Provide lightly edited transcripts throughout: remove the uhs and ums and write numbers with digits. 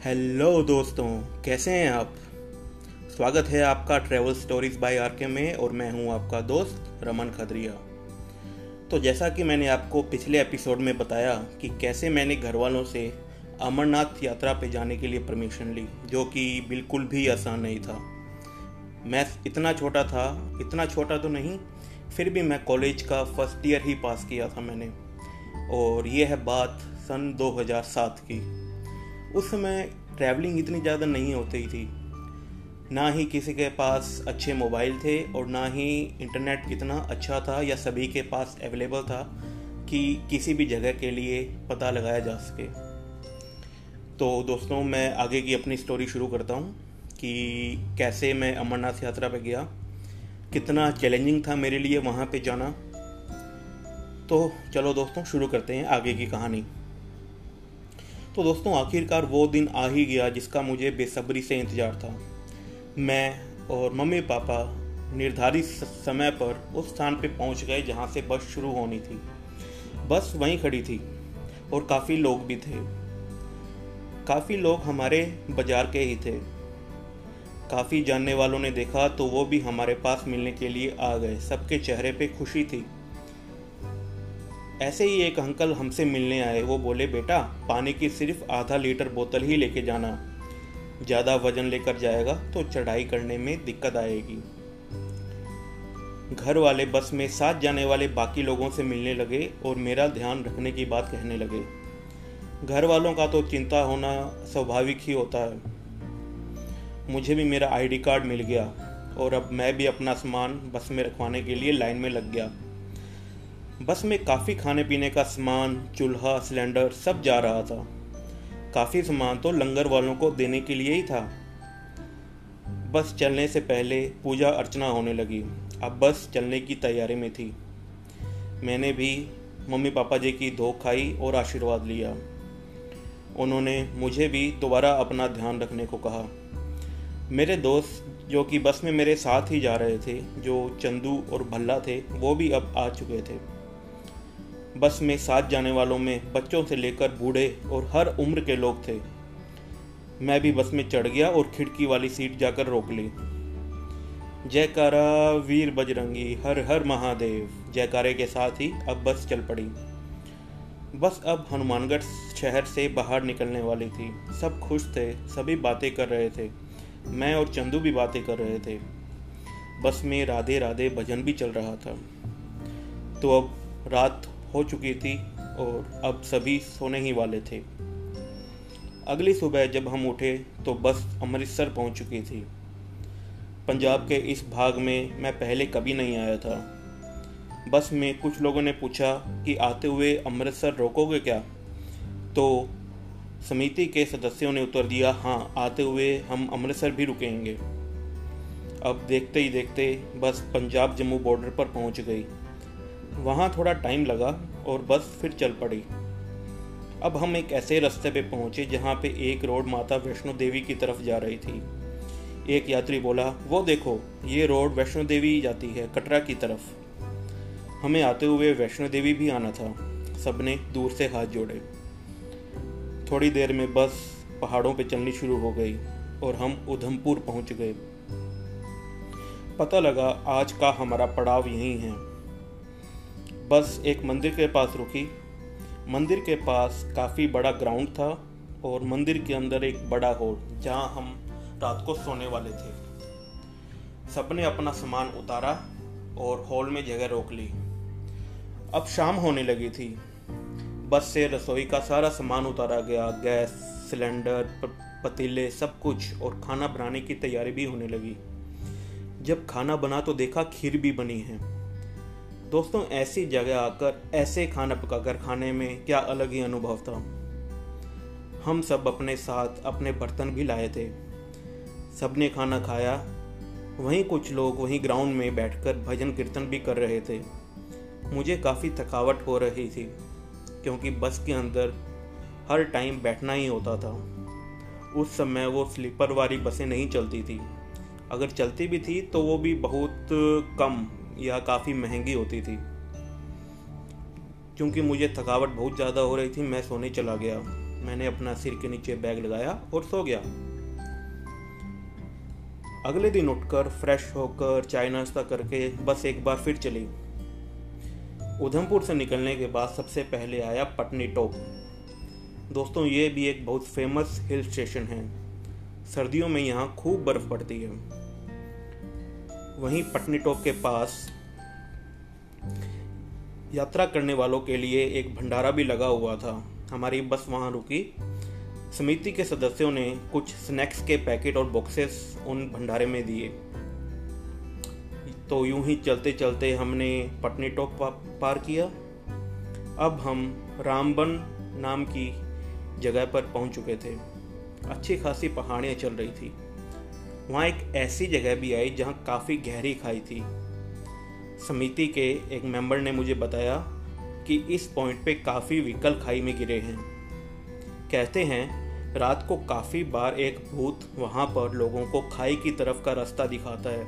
Hello दोस्तों, कैसे हैं आप। स्वागत है आपका ट्रैवल स्टोरीज बाय आरके में और मैं हूं आपका दोस्त रमन खदरिया। तो जैसा कि मैंने आपको पिछले एपिसोड में बताया कि कैसे मैंने घर वालों से अमरनाथ यात्रा पे जाने के लिए परमिशन ली, जो कि बिल्कुल भी आसान नहीं था। मैं इतना छोटा तो नहीं, फिर भी मैं कॉलेज का फर्स्ट ईयर ही पास किया था मैंने। और ये है बात सन 2007 की। उस समय ट्रैवलिंग इतनी ज़्यादा नहीं होती थी, ना ही किसी के पास अच्छे मोबाइल थे और ना ही इंटरनेट इतना अच्छा था या सभी के पास अवेलेबल था कि किसी भी जगह के लिए पता लगाया जा सके। तो दोस्तों, मैं आगे की अपनी स्टोरी शुरू करता हूँ कि कैसे मैं अमरनाथ यात्रा पे गया, कितना चैलेंजिंग था मेरे लिए वहाँ पे जाना। तो चलो दोस्तों, शुरू करते हैं आगे की कहानी। तो दोस्तों, आखिरकार वो दिन आ ही गया जिसका मुझे बेसब्री से इंतज़ार था। मैं और मम्मी पापा निर्धारित समय पर उस स्थान पर पहुंच गए जहां से बस शुरू होनी थी। बस वहीं खड़ी थी और काफ़ी लोग भी थे। काफ़ी लोग हमारे बाजार के ही थे। काफ़ी जानने वालों ने देखा तो वो भी हमारे पास मिलने के लिए आ गए। सबके चेहरे पे खुशी थी। ऐसे ही एक अंकल हमसे मिलने आए। वो बोले, बेटा, पानी की सिर्फ आधा लीटर बोतल ही लेके जाना, ज़्यादा वजन लेकर जाएगा तो चढ़ाई करने में दिक्कत आएगी। घर वाले बस में साथ जाने वाले बाकी लोगों से मिलने लगे और मेरा ध्यान रखने की बात कहने लगे। घर वालों का तो चिंता होना स्वाभाविक ही होता है। मुझे भी मेरा आईडी कार्ड मिल गया और अब मैं भी अपना सामान बस में रखवाने के लिए लाइन में लग गया। बस में काफ़ी खाने पीने का सामान, चूल्हा, सिलेंडर सब जा रहा था। काफ़ी सामान तो लंगर वालों को देने के लिए ही था। बस चलने से पहले पूजा अर्चना होने लगी। अब बस चलने की तैयारी में थी। मैंने भी मम्मी पापा जी की धो खाई और आशीर्वाद लिया। उन्होंने मुझे भी दोबारा अपना ध्यान रखने को कहा। मेरे दोस्त जो कि बस में मेरे साथ ही जा रहे थे, जो चंदू और भल्ला थे, वो भी अब आ चुके थे। बस में साथ जाने वालों में बच्चों से लेकर बूढ़े और हर उम्र के लोग थे। मैं भी बस में चढ़ गया और खिड़की वाली सीट जाकर रोक ली। जयकारा वीर बजरंगी, हर हर महादेव जयकारे के साथ ही अब बस चल पड़ी। बस अब हनुमानगढ़ शहर से बाहर निकलने वाली थी। सब खुश थे, सभी बातें कर रहे थे। मैं और चंदू भी बातें कर रहे थे। बस में राधे राधे भजन भी चल रहा था। तो अब रात हो चुकी थी और अब सभी सोने ही वाले थे। अगली सुबह जब हम उठे तो बस अमृतसर पहुंच चुकी थी। पंजाब के इस भाग में मैं पहले कभी नहीं आया था। बस में कुछ लोगों ने पूछा कि आते हुए अमृतसर रोकोगे क्या? तो समिति के सदस्यों ने उत्तर दिया, हाँ, आते हुए हम अमृतसर भी रुकेंगे। अब देखते ही देखते बस पंजाब जम्मू बॉर्डर पर पहुंच गई। वहाँ थोड़ा टाइम लगा और बस फिर चल पड़ी। अब हम एक ऐसे रास्ते पे पहुँचे जहाँ पे एक रोड माता वैष्णो देवी की तरफ जा रही थी। एक यात्री बोला, वो देखो, ये रोड वैष्णो देवी जाती है, कटरा की तरफ। हमें आते हुए वैष्णो देवी भी आना था। सबने दूर से हाथ जोड़े। थोड़ी देर में बस पहाड़ों पे चलनी शुरू हो गई और हम उधमपुर पहुँच गए। पता लगा आज का हमारा पड़ाव यहीं है। बस एक मंदिर के पास रुकी। मंदिर के पास काफ़ी बड़ा ग्राउंड था और मंदिर के अंदर एक बड़ा हॉल जहां हम रात को सोने वाले थे। सबने अपना सामान उतारा और हॉल में जगह रोक ली। अब शाम होने लगी थी। बस से रसोई का सारा सामान उतारा गया। गैस, सिलेंडर, पतीले, सब कुछ, और खाना बनाने की तैयारी भी होने लगी। जब खाना बना तो देखा खीर भी बनी है। दोस्तों, ऐसी जगह आकर ऐसे खाना पकाकर खाने में क्या अलग ही अनुभव था। हम सब अपने साथ अपने बर्तन भी लाए थे। सबने खाना खाया। वहीं कुछ लोग वहीं ग्राउंड में बैठकर भजन कीर्तन भी कर रहे थे। मुझे काफ़ी थकावट हो रही थी क्योंकि बस के अंदर हर टाइम बैठना ही होता था। उस समय वो स्लीपर वाली बसें नहीं चलती थी। अगर चलती भी थी तो वो भी बहुत कम या काफ़ी महंगी होती थी। क्योंकि मुझे थकावट बहुत ज़्यादा हो रही थी, मैं सोने चला गया। मैंने अपना सिर के नीचे बैग लगाया और सो गया। अगले दिन उठकर फ्रेश होकर चाय नाश्ता करके बस एक बार फिर चली। उधमपुर से निकलने के बाद सबसे पहले आया पटनी टॉप। दोस्तों, ये भी एक बहुत फेमस हिल स्टेशन है। सर्दियों में यहाँ खूब बर्फ पड़ती है। वहीं पटनी टॉप के पास यात्रा करने वालों के लिए एक भंडारा भी लगा हुआ था। हमारी बस वहाँ रुकी। समिति के सदस्यों ने कुछ स्नैक्स के पैकेट और बॉक्सेस उन भंडारे में दिए। तो यूं ही चलते चलते हमने पटनी टॉप पार किया। अब हम रामबन नाम की जगह पर पहुंच चुके थे। अच्छी खासी पहाड़ियाँ चल रही थी। वहाँ एक ऐसी जगह भी आई जहाँ काफ़ी गहरी खाई थी। समिति के एक मेंबर ने मुझे बताया कि इस पॉइंट पे काफ़ी व्हीकल खाई में गिरे हैं। कहते हैं रात को काफ़ी बार एक भूत वहाँ पर लोगों को खाई की तरफ का रास्ता दिखाता है।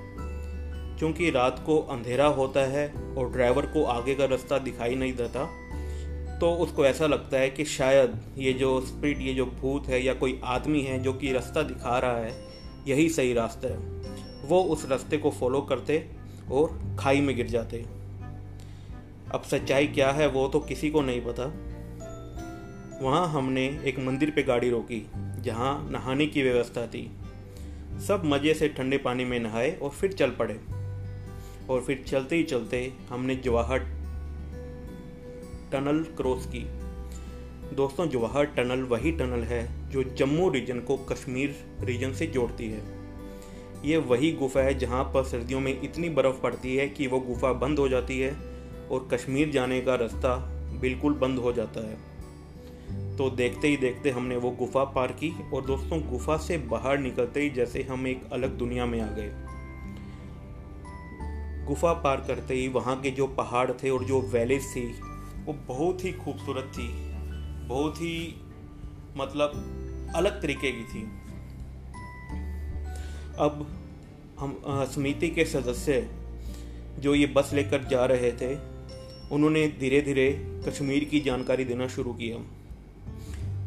क्योंकि रात को अंधेरा होता है और ड्राइवर को आगे का रास्ता दिखाई नहीं देता, तो उसको ऐसा लगता है कि शायद ये जो स्पिरिट, ये जो भूत है या कोई आदमी है जो कि रास्ता दिखा रहा है, यही सही रास्ता है। वो उस रास्ते को फॉलो करते और खाई में गिर जाते। अब सच्चाई क्या है वो तो किसी को नहीं पता। वहाँ हमने एक मंदिर पे गाड़ी रोकी जहाँ नहाने की व्यवस्था थी। सब मज़े से ठंडे पानी में नहाए और फिर चल पड़े। और फिर चलते ही चलते हमने जवाहर टनल क्रॉस की। दोस्तों, जवाहर टनल वही टनल है जो जम्मू रीजन को कश्मीर रीजन से जोड़ती है। ये वही गुफा है जहाँ पर सर्दियों में इतनी बर्फ़ पड़ती है कि वो गुफा बंद हो जाती है और कश्मीर जाने का रास्ता बिल्कुल बंद हो जाता है। तो देखते ही देखते हमने वो गुफा पार की और दोस्तों, गुफा से बाहर निकलते ही जैसे हम एक अलग दुनिया में आ गए। गुफा पार करते ही वहाँ के जो पहाड़ थे और जो वैलीज थी वो बहुत ही खूबसूरत थी, बहुत ही मतलब अलग तरीके की थी। अब हम समिति के सदस्य जो ये बस लेकर जा रहे थे, उन्होंने धीरे धीरे कश्मीर की जानकारी देना शुरू किया।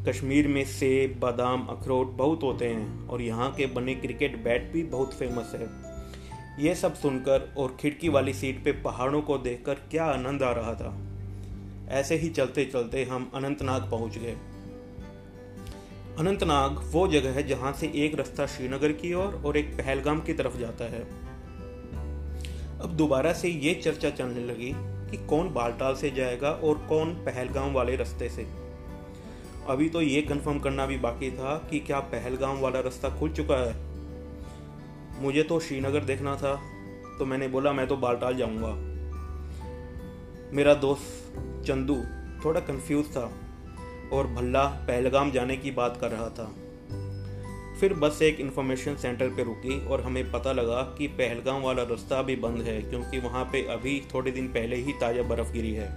कश्मीर में सेब, बादाम, अखरोट बहुत होते हैं और यहाँ के बने क्रिकेट बैट भी बहुत फेमस है। ये सब सुनकर और खिड़की वाली सीट पे पहाड़ों को देखकर क्या आनंद आ रहा था। ऐसे ही चलते चलते हम अनंतनाग पहुँच गए। अनंतनाग वो जगह है जहाँ से एक रास्ता श्रीनगर की ओर और एक पहलगाम की तरफ जाता है। अब दोबारा से ये चर्चा चलने लगी कि कौन बालटाल से जाएगा और कौन पहलगाम वाले रास्ते से। अभी तो ये कंफर्म करना भी बाकी था कि क्या पहलगाम वाला रास्ता खुल चुका है। मुझे तो श्रीनगर देखना था, तो मैंने बोला मैं तो बालटाल जाऊंगा। मेरा दोस्त चंदू थोड़ा कंफ्यूज था और भल्ला पहलगाम जाने की बात कर रहा था। फिर बस एक इंफॉर्मेशन सेंटर पे रुकी और हमें पता लगा कि पहलगाम वाला रास्ता अभी बंद है, क्योंकि वहाँ पे अभी थोड़े दिन पहले ही ताज़ा बर्फ़ गिरी है।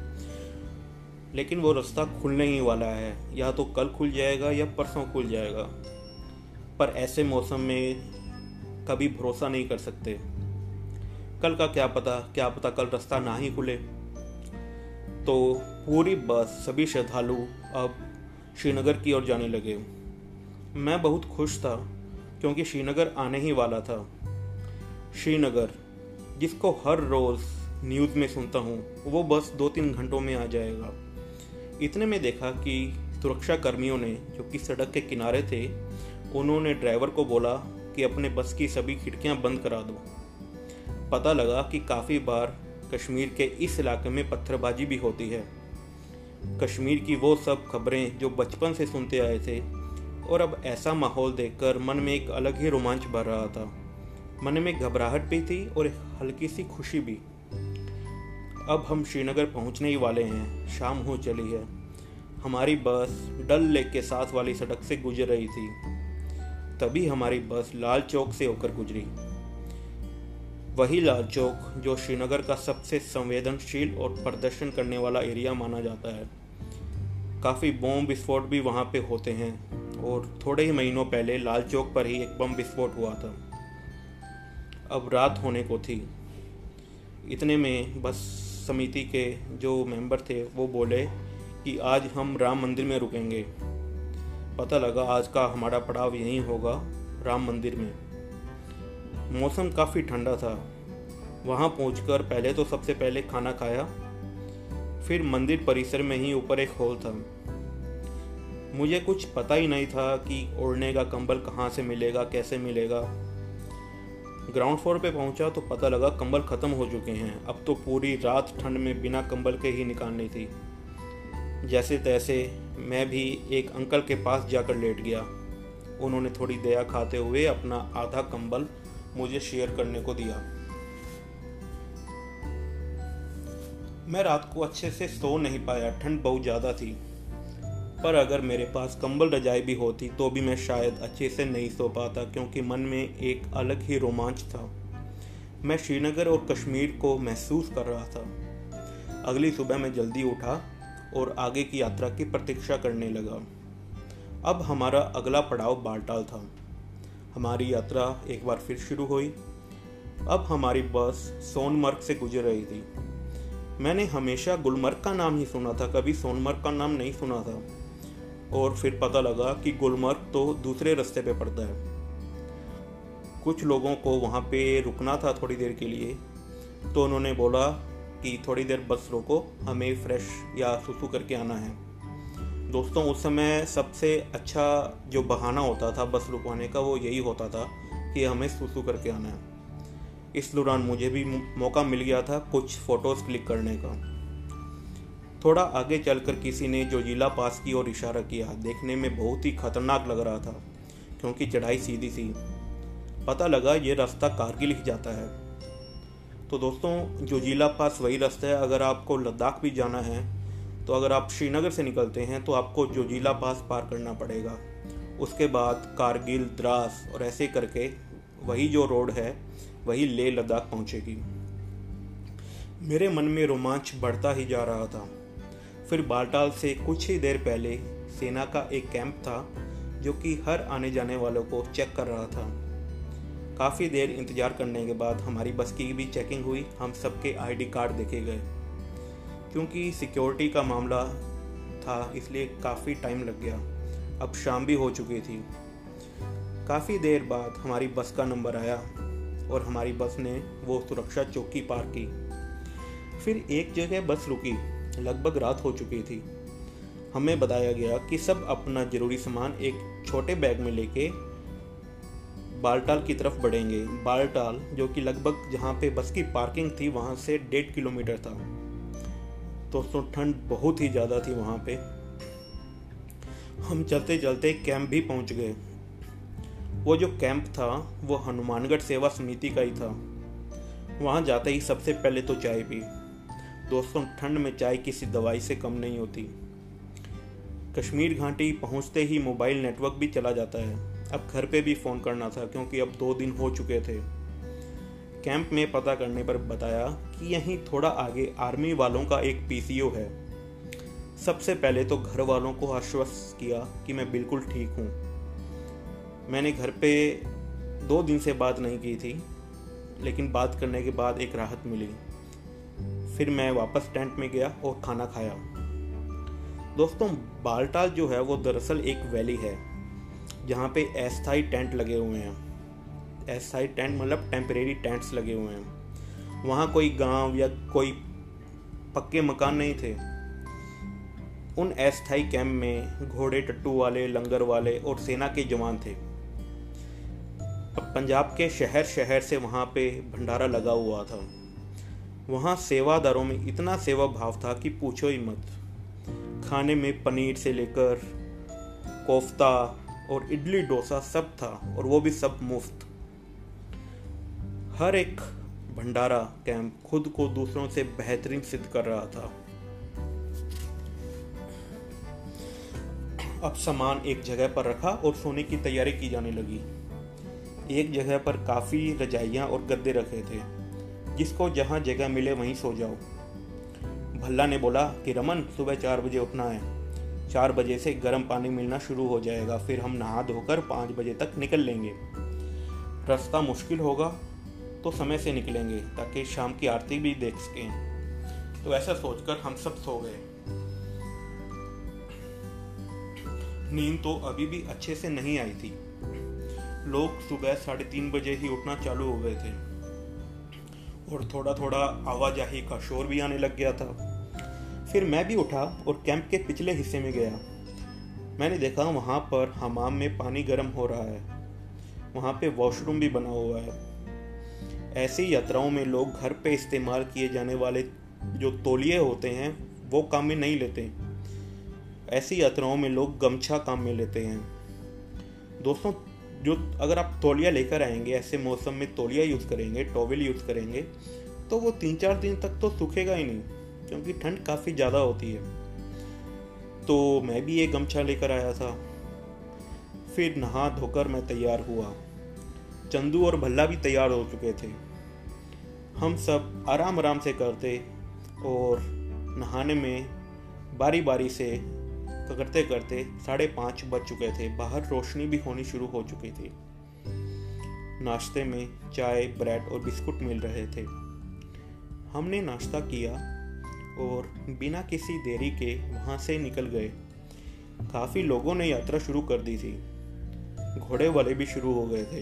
लेकिन वो रास्ता खुलने ही वाला है, या तो कल खुल जाएगा या परसों खुल जाएगा। पर ऐसे मौसम में कभी भरोसा नहीं कर सकते। कल का क्या पता कल रास्ता ना ही खुले। तो पूरी बस, सभी श्रद्धालु अब श्रीनगर की ओर जाने लगे। मैं बहुत खुश था क्योंकि श्रीनगर आने ही वाला था। श्रीनगर जिसको हर रोज़ न्यूज़ में सुनता हूँ, वो बस 2-3 घंटों में आ जाएगा। इतने में देखा कि सुरक्षा कर्मियों ने, जो कि सड़क के किनारे थे, उन्होंने ड्राइवर को बोला कि अपने बस की सभी खिड़कियाँ बंद करा दो। पता लगा कि काफ़ी बार कश्मीर के इस इलाके में पत्थरबाजी भी होती है। कश्मीर की वो सब खबरें जो बचपन से सुनते आए थे, और अब ऐसा माहौल देखकर मन में एक अलग ही रोमांच भर रहा था। मन में घबराहट भी थी और हल्की सी खुशी भी। अब हम श्रीनगर पहुंचने ही वाले हैं। शाम हो चली है। हमारी बस डल लेक के साथ वाली सड़क से गुजर रही थी। तभी हमारी बस लाल चौक से होकर गुजरी। वही लाल चौक जो श्रीनगर का सबसे संवेदनशील और प्रदर्शन करने वाला एरिया माना जाता है। काफ़ी बम विस्फोट भी वहाँ पे होते हैं और थोड़े ही महीनों पहले लाल चौक पर ही एक बम विस्फोट हुआ था। अब रात होने को थी। इतने में बस समिति के जो मेंबर थे वो बोले कि आज हम राम मंदिर में रुकेंगे। पता लगा आज का हमारा पड़ाव यहीं होगा, राम मंदिर में। मौसम काफ़ी ठंडा था। वहाँ पहुंचकर पहले तो सबसे पहले खाना खाया, फिर मंदिर परिसर में ही ऊपर एक हॉल था। मुझे कुछ पता ही नहीं था कि ओढ़ने का कंबल कहाँ से मिलेगा, कैसे मिलेगा। ग्राउंड फ्लोर पे पहुंचा तो पता लगा कंबल ख़त्म हो चुके हैं। अब तो पूरी रात ठंड में बिना कंबल के ही निकालनी थी। जैसे तैसे मैं भी एक अंकल के पास जाकर लेट गया। उन्होंने थोड़ी दया खाते हुए अपना आधा कंबल मुझे शेयर करने को दिया। मैं रात को अच्छे से सो नहीं पाया, ठंड बहुत ज़्यादा थी। पर अगर मेरे पास कंबल रजाई भी होती तो भी मैं शायद अच्छे से नहीं सो पाता, क्योंकि मन में एक अलग ही रोमांच था। मैं श्रीनगर और कश्मीर को महसूस कर रहा था। अगली सुबह मैं जल्दी उठा और आगे की यात्रा की प्रतीक्षा करने लगा। अब हमारा अगला पड़ाव बालटाल था। हमारी यात्रा एक बार फिर शुरू हुई। अब हमारी बस सोनमर्ग से गुजर रही थी। मैंने हमेशा गुलमर्ग का नाम ही सुना था, कभी सोनमर्ग का नाम नहीं सुना था। और फिर पता लगा कि गुलमर्ग तो दूसरे रास्ते पे पड़ता है। कुछ लोगों को वहाँ पे रुकना था थोड़ी देर के लिए, तो उन्होंने बोला कि थोड़ी देर बस रोको, हमें फ्रेश या सुसु करके आना है। दोस्तों, उस समय सबसे अच्छा जो बहाना होता था बस रुकवाने का वो यही होता था कि हमें सुसु करके आना है। इस दौरान मुझे भी मौका मिल गया था कुछ फ़ोटोज़ क्लिक करने का। थोड़ा आगे चलकर किसी ने जोजिला पास की ओर इशारा किया। देखने में बहुत ही खतरनाक लग रहा था, क्योंकि चढ़ाई सीधी सी। पता लगा ये रास्ता कारगिल ही जाता है। तो दोस्तों, जोजिला पास वही रास्ता है। अगर आपको लद्दाख भी जाना है तो अगर आप श्रीनगर से निकलते हैं तो आपको जोजिला पास पार करना पड़ेगा। उसके बाद कारगिल, द्रास और ऐसे करके वही जो रोड है वही लेह लद्दाख पहुंचेगी। मेरे मन में रोमांच बढ़ता ही जा रहा था। फिर बालटाल से कुछ ही देर पहले सेना का एक कैंप था जो कि हर आने जाने वालों को चेक कर रहा था। काफ़ी देर इंतज़ार करने के बाद हमारी बस की भी चेकिंग हुई। हम सबके आईडी कार्ड देखे गए। क्योंकि सिक्योरिटी का मामला था इसलिए काफ़ी टाइम लग गया। अब शाम भी हो चुकी थी। काफ़ी देर बाद हमारी बस का नंबर आया और हमारी बस ने वो सुरक्षा चौकी पार की। फिर एक जगह बस रुकी। लगभग रात हो चुकी थी। हमें बताया गया कि सब अपना ज़रूरी सामान एक छोटे बैग में लेके बालटाल की तरफ बढ़ेंगे। बालटाल, जो कि लगभग जहाँ पे बस की पार्किंग थी वहाँ से 1.5 किलोमीटर था। दोस्तों, ठंड बहुत ही ज़्यादा थी वहाँ पे। हम चलते चलते कैंप भी पहुँच गए। वो जो कैंप था वो हनुमानगढ़ सेवा समिति का ही था। वहाँ जाते ही सबसे पहले तो चाय पी। दोस्तों, ठंड में चाय किसी दवाई से कम नहीं होती। कश्मीर घाटी पहुँचते ही मोबाइल नेटवर्क भी चला जाता है। अब घर पे भी फ़ोन करना था, क्योंकि अब 2 दिन हो चुके थे। कैंप में पता करने पर बताया कि यहीं थोड़ा आगे आर्मी वालों का एक पीसीओ है। सबसे पहले तो घर वालों को आश्वस्त किया कि मैं बिल्कुल ठीक हूँ। मैंने घर पे 2 दिन से बात नहीं की थी, लेकिन बात करने के बाद एक राहत मिली। फिर मैं वापस टेंट में गया और खाना खाया। दोस्तों, बालटाल जो है वो दरअसल एक वैली है जहाँ पे अस्थायी टेंट लगे हुए हैं। अस्थायी टेंट मतलब टेम्परेरी टेंट्स लगे हुए हैं। वहाँ कोई गांव या कोई पक्के मकान नहीं थे। उन अस्थायी कैंप में घोड़े, टट्टू वाले, लंगर वाले और सेना के जवान थे। पंजाब के शहर शहर से वहाँ पे भंडारा लगा हुआ था। वहाँ सेवादारों में इतना सेवा भाव था कि पूछो ही मत। खाने में पनीर से लेकर कोफ्ता और इडली डोसा सब था, और वो भी सब मुफ्त। हर एक भंडारा कैंप खुद को दूसरों से बेहतरीन सिद्ध कर रहा था। अब सामान एक जगह पर रखा और सोने की तैयारी की जाने लगी। एक जगह पर काफ़ी रजाइयाँ और गद्दे रखे थे, जिसको जहाँ जगह मिले वहीं सो जाओ। भल्ला ने बोला कि रमन, सुबह 4 बजे उठना है। 4 बजे से गर्म पानी मिलना शुरू हो जाएगा, फिर हम नहा धोकर 5 बजे तक निकल लेंगे। रास्ता मुश्किल होगा तो समय से निकलेंगे ताकि शाम की आरती भी देख सकें। तो ऐसा सोचकर हम सब सो गए। नींद तो अभी भी अच्छे से नहीं आई थी। लोग सुबह 3:30 बजे ही उठना चालू हो गए थे और थोड़ा थोड़ा आवाजाही का शोर भी आने लग गया था। फिर मैं भी उठा और कैंप के पिछले हिस्से में गया। मैंने देखा वहाँ पर हमाम में पानी गर्म हो रहा है, वहाँ पे वॉशरूम भी बना हुआ है। ऐसी यात्राओं में लोग घर पे इस्तेमाल किए जाने वाले जो तौलिए होते हैं वो काम में नहीं लेते। ऐसी यात्राओं में लोग गमछा काम में लेते हैं। दोस्तों, जो अगर आप तौलिया लेकर आएंगे, ऐसे मौसम में तौलिया यूज़ करेंगे, टॉवेल यूज़ करेंगे, तो वो 3-4 दिन तक तो सूखेगा ही नहीं, क्योंकि ठंड काफ़ी ज़्यादा होती है। तो मैं भी एक गमछा लेकर आया था। फिर नहा धोकर मैं तैयार हुआ। चंदू और भल्ला भी तैयार हो चुके थे। हम सब आराम आराम से करते और नहाने में बारी बारी से करते करते 5:30 बज चुके थे। बाहर रोशनी भी होनी शुरू हो चुकी थी। नाश्ते में चाय, ब्रेड और बिस्कुट मिल रहे थे। हमने नाश्ता किया और बिना किसी देरी के वहाँ से निकल गए। काफ़ी लोगों ने यात्रा शुरू कर दी थी। घोड़े वाले भी शुरू हो गए थे।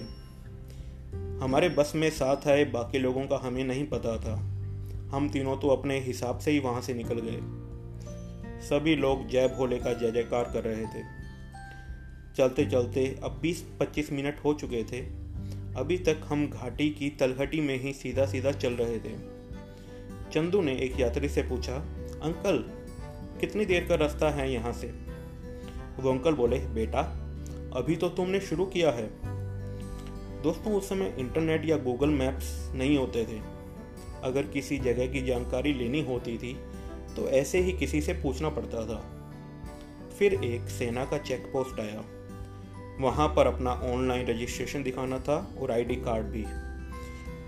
हमारे बस में साथ आए बाकी लोगों का हमें नहीं पता था। हम तीनों तो अपने हिसाब से ही वहाँ से निकल गए। सभी लोग जय भोले का जय जयकार कर रहे थे। चलते चलते अब 20-25 मिनट हो चुके थे। अभी तक हम घाटी की तलहटी में ही सीधा सीधा चल रहे थे। चंदू ने एक यात्री से पूछा, अंकल कितनी देर का रास्ता है यहाँ से? वो अंकल बोले, बेटा अभी तो तुमने शुरू किया है। दोस्तों, उस समय इंटरनेट या गूगल मैप्स नहीं होते थे। अगर किसी जगह की जानकारी लेनी होती थी तो ऐसे ही किसी से पूछना पड़ता था। फिर एक सेना का चेक पोस्ट आया। वहाँ पर अपना ऑनलाइन रजिस्ट्रेशन दिखाना था और आईडी कार्ड भी।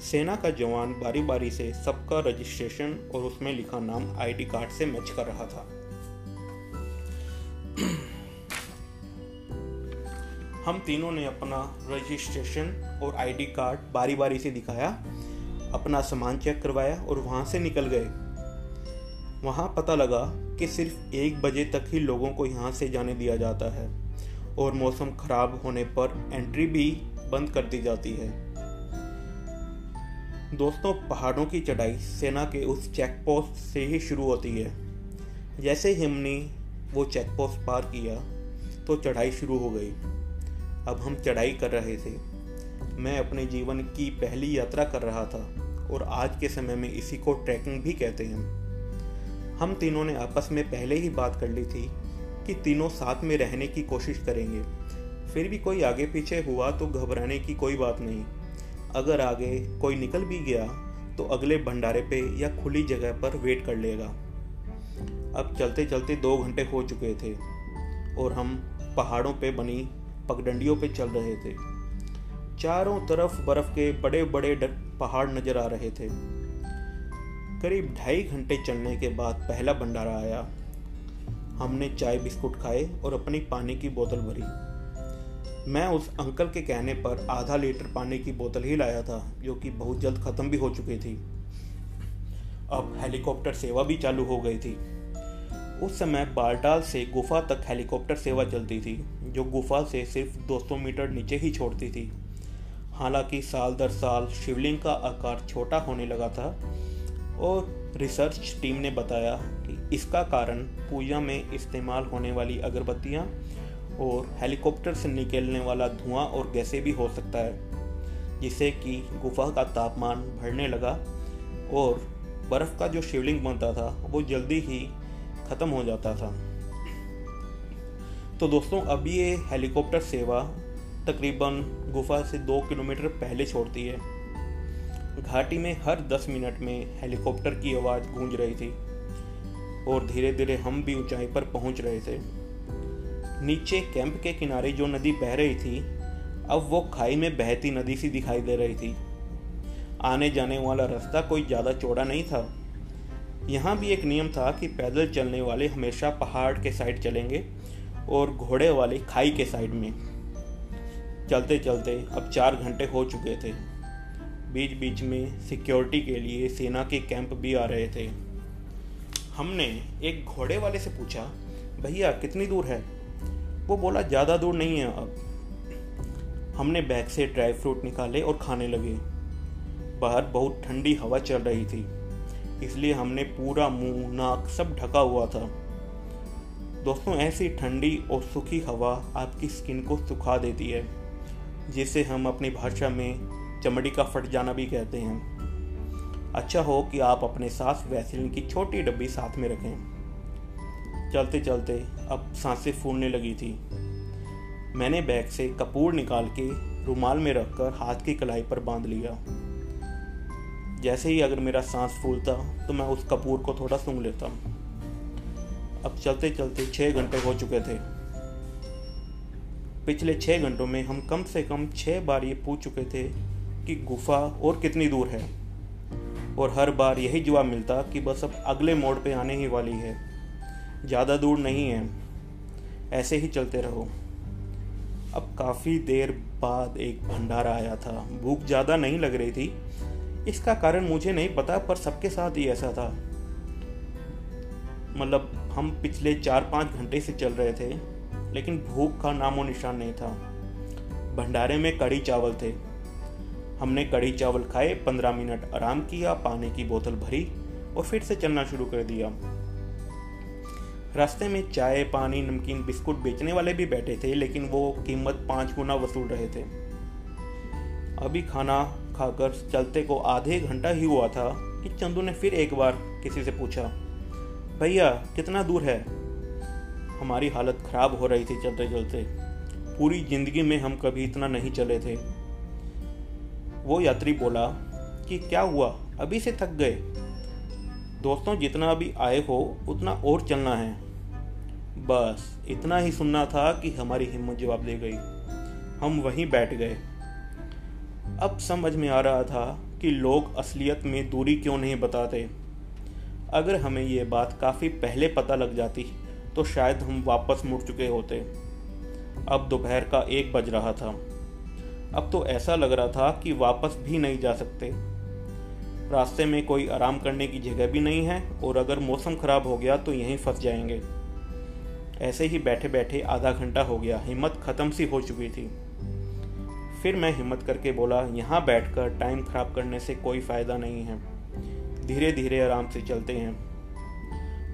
सेना का जवान बारी बारी से सबका रजिस्ट्रेशन और उसमें लिखा नाम आईडी कार्ड से मैच कर रहा था। हम तीनों ने अपना रजिस्ट्रेशन और आईडी कार्ड बारी बारी से दिखाया, अपना सामान चेक करवाया और वहाँ से निकल गए। वहाँ पता लगा कि सिर्फ 1 बजे तक ही लोगों को यहाँ से जाने दिया जाता है और मौसम खराब होने पर एंट्री भी बंद कर दी जाती है। दोस्तों, पहाड़ों की चढ़ाई सेना के उस चेक पोस्ट से ही शुरू होती है। जैसे ही हमने वो चेक पोस्ट पार किया तो चढ़ाई शुरू हो गई। अब हम चढ़ाई कर रहे थे। मैं अपने जीवन की पहली यात्रा कर रहा था और आज के समय में इसी को ट्रैकिंग भी कहते हैं। हम तीनों ने आपस में पहले ही बात कर ली थी कि तीनों साथ में रहने की कोशिश करेंगे। फिर भी कोई आगे पीछे हुआ तो घबराने की कोई बात नहीं। अगर आगे कोई निकल भी गया तो अगले भंडारे पे या खुली जगह पर वेट कर लेगा। अब चलते चलते 2 घंटे हो चुके थे और हम पहाड़ों पे बनी पगडंडियों पे चल रहे थे। चारों तरफ बर्फ के बड़े बड़े पहाड़ नजर आ रहे थे। करीब 2.5 घंटे चलने के बाद पहला भंडारा आया। हमने चाय बिस्कुट खाए और अपनी पानी की बोतल भरी। मैं उस अंकल के कहने पर आधा लीटर पानी की बोतल ही लाया था, जो कि बहुत जल्द ख़त्म भी हो चुकी थी। अब हेलीकॉप्टर सेवा भी चालू हो गई थी। उस समय बालटाल से गुफा तक हेलीकॉप्टर सेवा चलती थी, जो गुफा से सिर्फ 200 मीटर नीचे ही छोड़ती थी। हालांकि साल दर साल शिवलिंग का आकार छोटा होने लगा था और रिसर्च टीम ने बताया कि इसका कारण पूजा में इस्तेमाल होने वाली अगरबत्तियां और हेलीकॉप्टर से निकलने वाला धुआं और गैसें भी हो सकता है, जिससे कि गुफा का तापमान बढ़ने लगा और बर्फ़ का जो शिवलिंग बनता था वो जल्दी ही ख़त्म हो जाता था। तो दोस्तों, अब ये हेलीकॉप्टर सेवा तकरीबन गुफा से 2 किलोमीटर पहले छोड़ती है। घाटी में हर 10 मिनट में हेलीकॉप्टर की आवाज़ गूंज रही थी और धीरे धीरे हम भी ऊंचाई पर पहुंच रहे थे। नीचे कैंप के किनारे जो नदी बह रही थी, अब वो खाई में बहती नदी सी दिखाई दे रही थी। आने जाने वाला रास्ता कोई ज़्यादा चौड़ा नहीं था। यहाँ भी एक नियम था कि पैदल चलने वाले हमेशा पहाड़ के साइड चलेंगे और घोड़े वाले खाई के साइड में। चलते चलते अब 4 घंटे हो चुके थे। बीच बीच में सिक्योरिटी के लिए सेना के कैंप भी आ रहे थे। हमने एक घोड़े वाले से पूछा, भैया कितनी दूर है? वो बोला ज़्यादा दूर नहीं है अब। हमने बैग से ड्राई फ्रूट निकाले और खाने लगे। बाहर बहुत ठंडी हवा चल रही थी, इसलिए हमने पूरा मुंह नाक सब ढका हुआ था। दोस्तों, ऐसी ठंडी और सूखी हवा आपकी स्किन को सुखा देती है, जिसे हम अपनी भाषा में चमड़ी का फट जाना भी कहते हैं। अच्छा हो कि आप अपने साथ वैसलीन की छोटी डब्बी साथ में रखें। चलते चलते अब सांसें फूलने लगी थी। मैंने बैग से कपूर निकाल के रुमाल में रखकर हाथ की कलाई पर बांध लिया। जैसे ही अगर मेरा सांस फूलता तो मैं उस कपूर को थोड़ा सूंघ लेता। अब चलते चलते 6 घंटे हो चुके थे। पिछले 6 घंटों में हम कम से कम 6 बार ये पूछ चुके थे कि गुफा और कितनी दूर है, और हर बार यही जवाब मिलता कि बस अब अगले मोड़ पे आने ही वाली है, ज़्यादा दूर नहीं है, ऐसे ही चलते रहो। अब काफ़ी देर बाद एक भंडारा आया था। भूख ज़्यादा नहीं लग रही थी, इसका कारण मुझे नहीं पता, पर सबके साथ ही ऐसा था। मतलब हम पिछले 4-5 घंटे से चल रहे थे, लेकिन भूख का नामो निशान नहीं था। भंडारे में कढ़ी चावल थे। हमने कढ़ी चावल खाए, 15 मिनट आराम किया, पानी की बोतल भरी और फिर से चलना शुरू कर दिया। रास्ते में चाय, पानी, नमकीन, बिस्कुट बेचने वाले भी बैठे थे, लेकिन वो कीमत 5 गुना वसूल रहे थे। अभी खाना खाकर चलते को आधे घंटा ही हुआ था कि चंदू ने फिर एक बार किसी से पूछा, भैया कितना दूर है? हमारी हालत खराब हो रही थी चलते चलते। पूरी जिंदगी में हम कभी इतना नहीं चले थे। वो यात्री बोला कि क्या हुआ, अभी से थक गए? दोस्तों, जितना अभी आए हो उतना और चलना है। बस इतना ही सुनना था कि हमारी हिम्मत जवाब दे गई। हम वहीं बैठ गए। अब समझ में आ रहा था कि लोग असलियत में दूरी क्यों नहीं बताते। अगर हमें ये बात काफ़ी पहले पता लग जाती तो शायद हम वापस मुड़ चुके होते। अब दोपहर का 1 बज रहा था। अब तो ऐसा लग रहा था कि वापस भी नहीं जा सकते। रास्ते में कोई आराम करने की जगह भी नहीं है, और अगर मौसम खराब हो गया तो यहीं फंस जाएंगे। ऐसे ही बैठे बैठे आधा घंटा हो गया। हिम्मत ख़त्म सी हो चुकी थी। फिर मैं हिम्मत करके बोला, यहाँ बैठकर टाइम खराब करने से कोई फ़ायदा नहीं है, धीरे धीरे आराम से चलते हैं।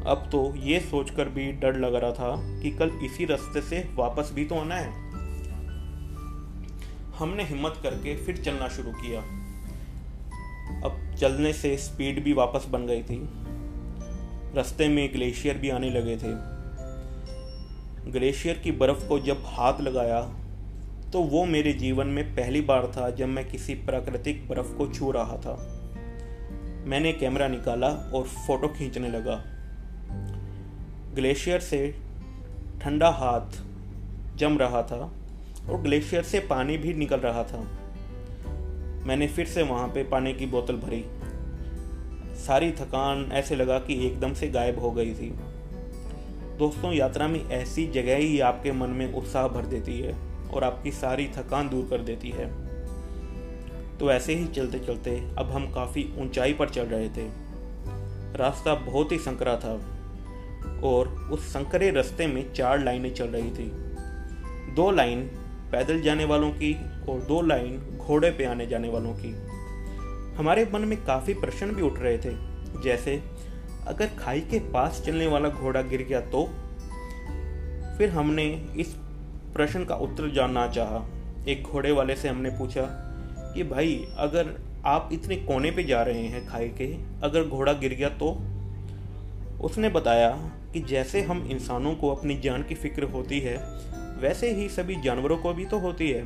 अब तो ये सोचकर भी डर लग रहा था कि कल इसी रास्ते से वापस भी तो आना है। हमने हिम्मत करके फिर चलना शुरू किया। अब चलने से स्पीड भी वापस बन गई थी। रास्ते में ग्लेशियर भी आने लगे थे। ग्लेशियर की बर्फ़ को जब हाथ लगाया तो वो मेरे जीवन में पहली बार था जब मैं किसी प्राकृतिक बर्फ़ को छू रहा था। मैंने कैमरा निकाला और फोटो खींचने लगा। ग्लेशियर से ठंडा हाथ जम रहा था और ग्लेशियर से पानी भी निकल रहा था। मैंने फिर से वहाँ पे पानी की बोतल भरी। सारी थकान ऐसे लगा कि एकदम से गायब हो गई थी। दोस्तों, यात्रा में ऐसी जगह ही आपके मन में उत्साह भर देती है और आपकी सारी थकान दूर कर देती है। तो ऐसे ही चलते चलते अब हम काफ़ी ऊंचाई पर चल रहे थे। रास्ता बहुत ही संकरा था और उस संकरे रास्ते में 4 लाइनें चल रही थी। 2 लाइन पैदल जाने वालों की और 2 लाइन घोड़े पे आने जाने वालों की। हमारे मन में काफ़ी प्रश्न भी उठ रहे थे, जैसे अगर खाई के पास चलने वाला घोड़ा गिर गया तो? फिर हमने इस प्रश्न का उत्तर जानना चाहा। एक घोड़े वाले से हमने पूछा कि भाई, अगर आप इतने कोने पे जा रहे हैं खाई के, अगर घोड़ा गिर गया तो? उसने बताया कि जैसे हम इंसानों को अपनी जान की फिक्र होती है, वैसे ही सभी जानवरों को भी तो होती है।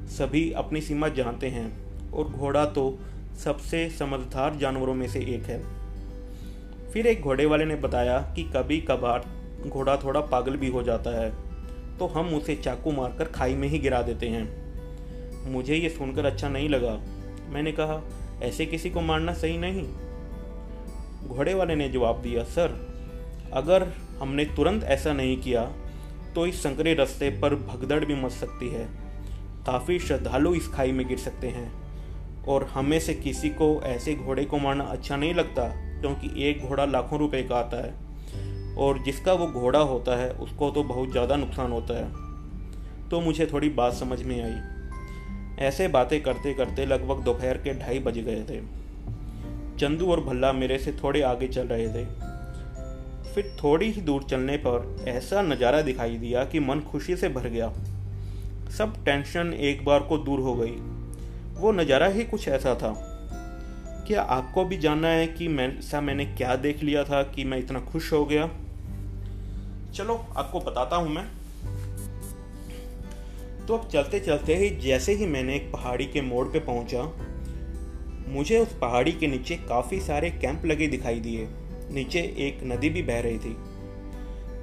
सभी अपनी सीमा जानते हैं और घोड़ा तो सबसे समझदार जानवरों में से एक है। फिर एक घोड़े वाले ने बताया कि कभी कभार घोड़ा थोड़ा पागल भी हो जाता है, तो हम उसे चाकू मारकर खाई में ही गिरा देते हैं। मुझे ये सुनकर अच्छा नहीं लगा। मैंने कहा, ऐसे किसी को मारना सही नहीं। घोड़े वाले ने जवाब दिया, सर, अगर हमने तुरंत ऐसा नहीं किया तो इस संकरे रास्ते पर भगदड़ भी मच सकती है। काफ़ी श्रद्धालु इस खाई में गिर सकते हैं और हमें से किसी को ऐसे घोड़े को मारना अच्छा नहीं लगता, क्योंकि एक घोड़ा लाखों रुपए का आता है। और जिसका वो घोड़ा होता है उसको तो बहुत ज़्यादा नुकसान होता है। तो मुझे थोड़ी बात समझ में आई। ऐसे बातें करते करते लगभग दोपहर के 2:30 बज गए थे। चंदू और भल्ला मेरे से थोड़े आगे चल रहे थे। फिर थोड़ी ही दूर चलने पर ऐसा नज़ारा दिखाई दिया कि मन खुशी से भर गया। सब टेंशन एक बार को दूर हो गई। वो नज़ारा ही कुछ ऐसा था। क्या आपको भी जानना है कि मैंने क्या देख लिया था कि मैं इतना खुश हो गया? चलो आपको बताता हूँ मैं। तो अब चलते चलते ही जैसे ही मैंने एक पहाड़ी के मोड़ पे पहुंचा, मुझे उस पहाड़ी के नीचे काफ़ी सारे कैंप लगे दिखाई दिए। नीचे एक नदी भी बह रही थी।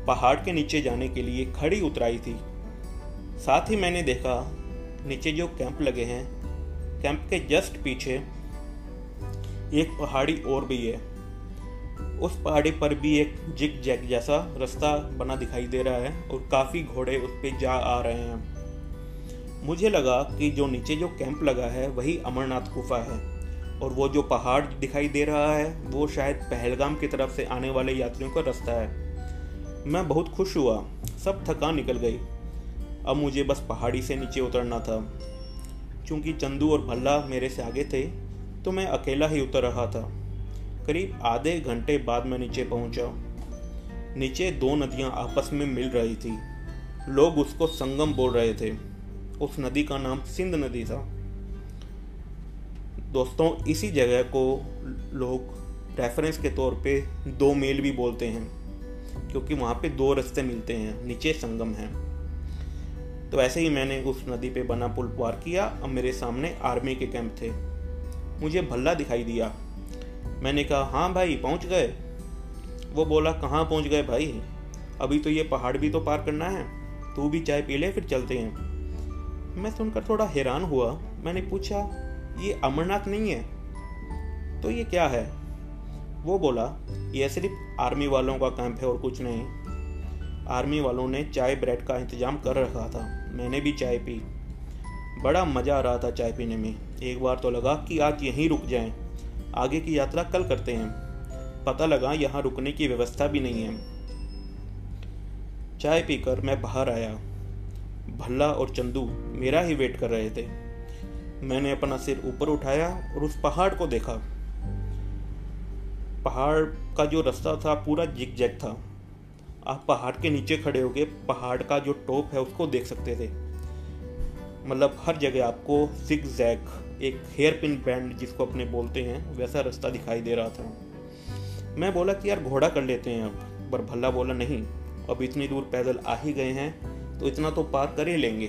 पहाड़ के नीचे जाने के लिए खड़ी उतराई थी। साथ ही मैंने देखा नीचे जो कैंप लगे हैं, कैंप के जस्ट पीछे एक पहाड़ी और भी है। उस पहाड़ी पर भी एक जिग जैग जैसा रास्ता बना दिखाई दे रहा है और काफ़ी घोड़े उस पर जा आ रहे हैं। मुझे लगा कि जो नीचे जो कैंप लगा है वही अमरनाथ गुफा है और वो जो पहाड़ दिखाई दे रहा है वो शायद पहलगाम की तरफ से आने वाले यात्रियों का रास्ता है। मैं बहुत खुश हुआ। सब थकान निकल गई। अब मुझे बस पहाड़ी से नीचे उतरना था। चूंकि चंदू और भल्ला मेरे से आगे थे तो मैं अकेला ही उतर रहा था। करीब आधे घंटे बाद मैं नीचे पहुंचा। नीचे 2 नदियां आपस में मिल रही थी। लोग उसको संगम बोल रहे थे। उस नदी का नाम सिंध नदी था। दोस्तों, इसी जगह को लोग रेफरेंस के तौर पे 2 मील भी बोलते हैं, क्योंकि वहाँ पे 2 रास्ते मिलते हैं, नीचे संगम है। तो ऐसे ही मैंने उस नदी पे बना पुल पार किया। अब मेरे सामने आर्मी के कैंप थे। मुझे भल्ला दिखाई दिया। मैंने कहा, हाँ भाई पहुंच गए। वो बोला, कहाँ पहुंच गए भाई, अभी तो ये पहाड़ भी तो पार करना है, तू भी चाय पी ले फिर चलते हैं। मैं सुनकर थोड़ा हैरान हुआ। मैंने पूछा, ये अमरनाथ नहीं है तो ये क्या है? वो बोला, यह सिर्फ आर्मी वालों का कैंप है और कुछ नहीं। आर्मी वालों ने चाय ब्रेड का इंतजाम कर रखा था। मैंने भी चाय पी। बड़ा मज़ा आ रहा था चाय पीने में। एक बार तो लगा कि आज यहीं रुक जाएं, आगे की यात्रा कल करते हैं। पता लगा यहाँ रुकने की व्यवस्था भी नहीं है। चाय पीकर मैं बाहर आया। भल्ला और चंदू मेरा ही वेट कर रहे थे। मैंने अपना सिर ऊपर उठाया और उस पहाड़ को देखा। पहाड़ का जो रास्ता था पूरा जिग जैग था। आप पहाड़ के नीचे खड़े होके पहाड़ का जो टॉप है उसको देख सकते थे। मतलब हर जगह आपको जिग जैग, एक हेयर पिन बैंड जिसको अपने बोलते हैं, वैसा रास्ता दिखाई दे रहा था। मैं बोला कि यार घोड़ा कर लेते हैं अब, पर भल्ला बोला नहीं, अब इतनी दूर पैदल आ ही गए हैं तो इतना तो पार कर ही लेंगे।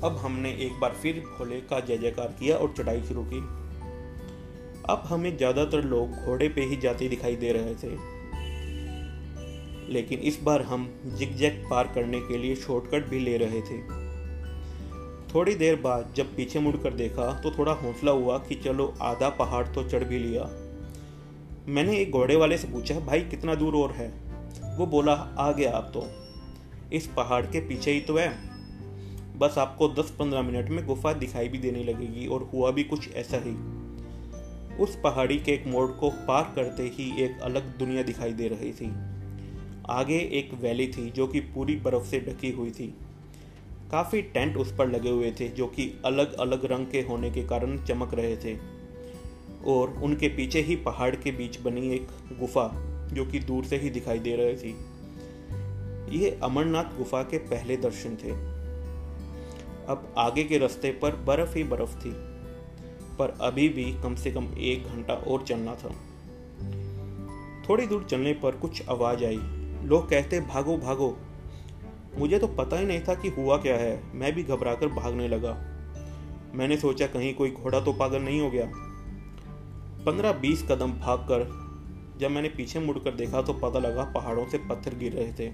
अब हमने एक बार फिर भोले का जय जयकार किया और चढ़ाई शुरू की। अब हमें ज्यादातर लोग घोड़े पे ही जाते दिखाई दे रहे थे, लेकिन इस बार हम जिगजैग पार करने के लिए शॉर्टकट भी ले रहे थे। थोड़ी देर बाद जब पीछे मुड़कर देखा तो थोड़ा हौसला हुआ कि चलो आधा पहाड़ तो चढ़ भी लिया। मैंने एक घोड़े वाले से पूछा, भाई कितना दूर और है? वो बोला, आ गया आप तो, इस पहाड़ के पीछे ही तो है, बस आपको 10-15 मिनट में गुफा दिखाई भी देने लगेगी। और हुआ भी कुछ ऐसा ही। उस पहाड़ी के एक मोड़ को पार करते ही एक अलग दुनिया दिखाई दे रही थी। आगे एक वैली थी जो कि पूरी बर्फ से ढकी हुई थी। काफ़ी टेंट उस पर लगे हुए थे जो कि अलग अलग रंग के होने के कारण चमक रहे थे। और उनके पीछे ही पहाड़ के बीच बनी एक गुफा जो कि दूर से ही दिखाई दे रही थी। ये अमरनाथ गुफा के पहले दर्शन थे। अब आगे के रास्ते पर बर्फ ही बर्फ थी, पर अभी भी कम से कम 1 घंटा और चलना था। थोड़ी दूर चलने पर कुछ आवाज़ आई। लोग कहते, भागो भागो। मुझे तो पता ही नहीं था कि हुआ क्या है। मैं भी घबराकर भागने लगा। मैंने सोचा कहीं कोई घोड़ा तो पागल नहीं हो गया। 15-20 कदम भागकर जब मैंने पीछे मुड़कर देखा तो पता लगा पहाड़ों से पत्थर गिर रहे थे।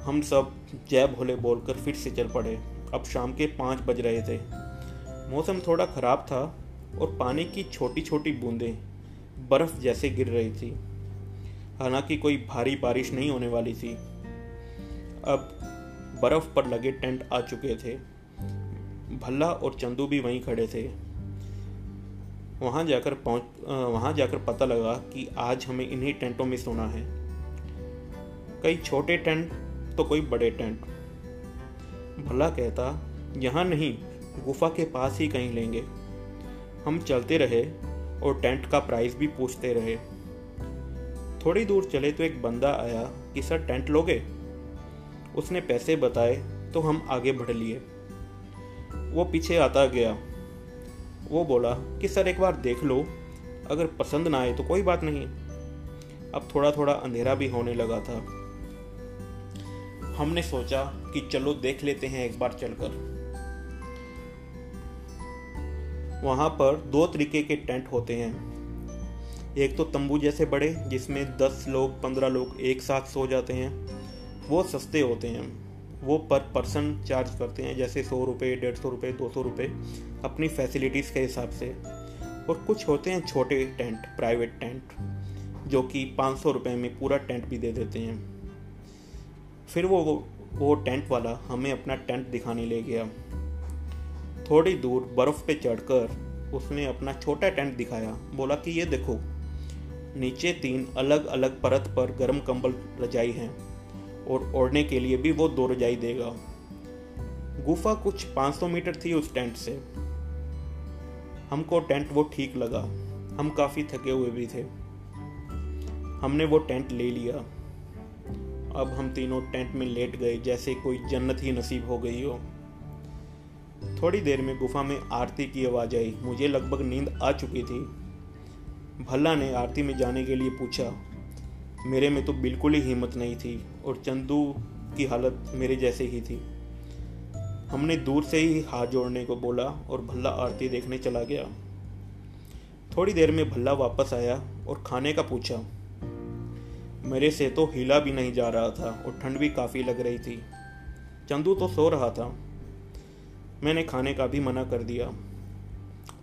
हम सब जय भोले बोलकर फिर से चल पड़े। अब शाम के 5 बज रहे थे। मौसम थोड़ा खराब था और पानी की छोटी छोटी बूंदें बर्फ जैसे गिर रही थी। हालांकि कोई भारी बारिश नहीं होने वाली थी। अब बर्फ पर लगे टेंट आ चुके थे। भल्ला और चंदू भी वहीं खड़े थे। वहाँ जाकर पता लगा कि आज हमें इन्हीं टेंटों में सोना है। कई छोटे टेंट तो कोई बड़े टेंट। भला कहता यहाँ नहीं, गुफा के पास ही कहीं लेंगे। हम चलते रहे और टेंट का प्राइस भी पूछते रहे। थोड़ी दूर चले तो एक बंदा आया कि सर टेंट लोगे? उसने पैसे बताए तो हम आगे बढ़ लिए। वो पीछे आता गया। वो बोला कि सर एक बार देख लो, अगर पसंद ना आए तो कोई बात नहीं। अब थोड़ा थोड़ा अंधेरा भी होने लगा था। हमने सोचा कि चलो देख लेते हैं एक बार चलकर। वहाँ पर 2 तरीके के टेंट होते हैं। एक तो तंबू जैसे बड़े, जिसमें 10 लोग 15 लोग एक साथ सो जाते हैं। वो सस्ते होते हैं, वो पर पर्सन चार्ज करते हैं, जैसे 100 रुपये, 150 रुपये, 200 रुपये, अपनी फैसिलिटीज़ के हिसाब से। और कुछ होते हैं छोटे टेंट, प्राइवेट टेंट, जो कि 500 रुपये में पूरा टेंट भी दे देते हैं। फिर वो टेंट वाला हमें अपना टेंट दिखाने ले गया। थोड़ी दूर बर्फ़ पे चढ़कर उसने अपना छोटा टेंट दिखाया। बोला कि ये देखो, नीचे 3 अलग अलग परत पर गर्म कंबल रजाई हैं और ओढ़ने के लिए भी वो 2 रजाई देगा। गुफा कुछ 500 मीटर थी उस टेंट से। हमको टेंट वो ठीक लगा। हम काफ़ी थके हुए भी थे। हमने वो टेंट ले लिया। अब हम तीनों टेंट में लेट गए, जैसे कोई जन्नत ही नसीब हो गई हो। थोड़ी देर में गुफा में आरती की आवाज़ आई। मुझे लगभग नींद आ चुकी थी। भल्ला ने आरती में जाने के लिए पूछा। मेरे में तो बिल्कुल ही हिम्मत नहीं थी और चंदू की हालत मेरे जैसे ही थी। हमने दूर से ही हाथ जोड़ने को बोला और भल्ला आरती देखने चला गया। थोड़ी देर में भल्ला वापस आया और खाने का पूछा। मेरे से तो हिला भी नहीं जा रहा था और ठंड भी काफ़ी लग रही थी। चंदू तो सो रहा था। मैंने खाने का भी मना कर दिया।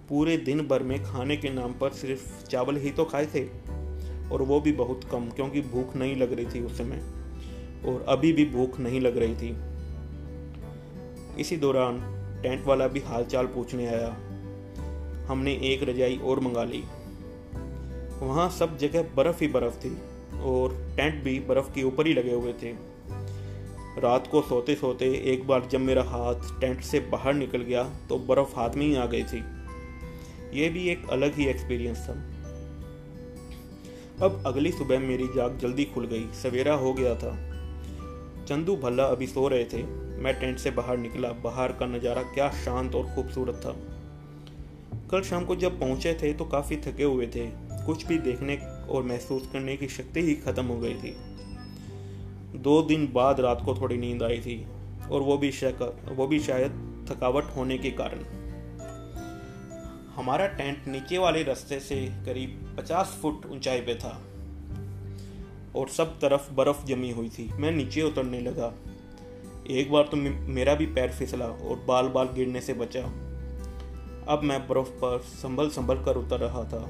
पूरे दिन भर में खाने के नाम पर सिर्फ चावल ही तो खाए थे, और वो भी बहुत कम, क्योंकि भूख नहीं लग रही थी उस समय, और अभी भी भूख नहीं लग रही थी। इसी दौरान टेंट वाला भी हालचाल पूछने आया। हमने एक रजाई और मंगा ली। वहाँ सब जगह बर्फ़ ही बर्फ़ थी और टेंट भी बर्फ़ के ऊपर ही लगे हुए थे। रात को सोते सोते एक बार जब मेरा हाथ टेंट से बाहर निकल गया तो बर्फ़ हाथ में ही आ गई थी। ये भी एक अलग ही एक्सपीरियंस था। अब अगली सुबह मेरी जाग जल्दी खुल गई। सवेरा हो गया था। चंदू भल्ला अभी सो रहे थे। मैं टेंट से बाहर निकला। बाहर का नज़ारा क्या शांत और खूबसूरत था। कल शाम को जब पहुंचे थे तो काफ़ी थके हुए थे। कुछ भी देखने और महसूस करने की शक्ति ही खत्म हो गई थी। 2 दिन बाद रात को थोड़ी नींद आई थी, और वो भी शायद थकावट होने के कारण। हमारा टेंट नीचे वाले रास्ते से करीब 50 फुट ऊंचाई पे था और सब तरफ बर्फ जमी हुई थी। मैं नीचे उतरने लगा। एक बार तो मेरा भी पैर फिसला और बाल बाल गिरने से बचा। अब मैं बर्फ पर संभल कर उतर रहा था।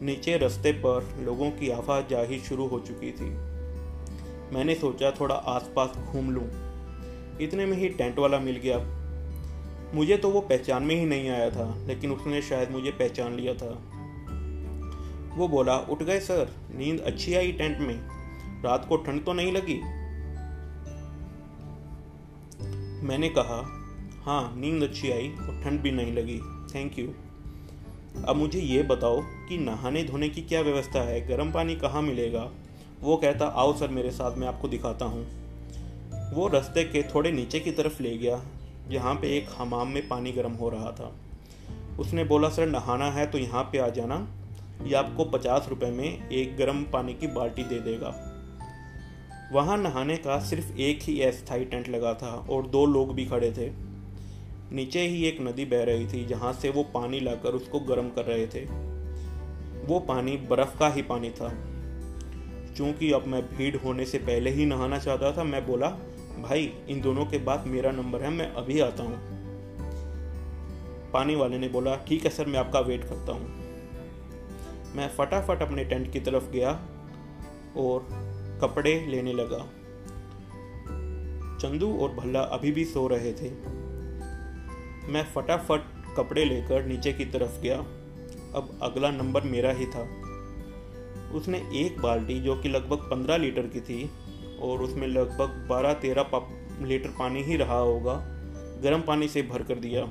नीचे रास्ते पर लोगों की आवाजाही शुरू हो चुकी थी। मैंने सोचा थोड़ा आसपास घूम लूं। इतने में ही टेंट वाला मिल गया। मुझे तो वो पहचान में ही नहीं आया था, लेकिन उसने शायद मुझे पहचान लिया था। वो बोला, उठ गए सर? नींद अच्छी आई टेंट में? रात को ठंड तो नहीं लगी? मैंने कहा, हाँ नींद अच्छी आई और ठंड भी नहीं लगी, थैंक यू। अब मुझे ये बताओ कि नहाने धोने की क्या व्यवस्था है? गर्म पानी कहाँ मिलेगा? वो कहता, आओ सर मेरे साथ, मैं आपको दिखाता हूँ। वो रास्ते के थोड़े नीचे की तरफ ले गया, जहाँ पे एक हमाम में पानी गर्म हो रहा था। उसने बोला, सर नहाना है तो यहाँ पे आ जाना, ये आपको 50 रुपये में एक गर्म पानी की बाल्टी दे देगा। वहाँ नहाने का सिर्फ एक ही अस्थायी टेंट लगा था और 2 लोग भी खड़े थे। नीचे ही एक नदी बह रही थी, जहाँ से वो पानी लाकर उसको गर्म कर रहे थे। वो पानी बर्फ़ का ही पानी था। चूँकि अब मैं भीड़ होने से पहले ही नहाना चाहता था, मैं बोला, भाई इन दोनों के बाद मेरा नंबर है, मैं अभी आता हूँ। पानी वाले ने बोला, ठीक है सर, मैं आपका वेट करता हूँ। मैं फटाफट अपने टेंट की तरफ गया और कपड़े लेने लगा। चंदू और भल्ला अभी भी सो रहे थे। मैं फटाफट कपड़े लेकर नीचे की तरफ गया अब अगला नंबर मेरा ही था। उसने एक बाल्टी जो कि लगभग 15 लीटर की थी और उसमें लगभग 12-13 लीटर पानी ही रहा होगा, गर्म पानी से भर कर दिया।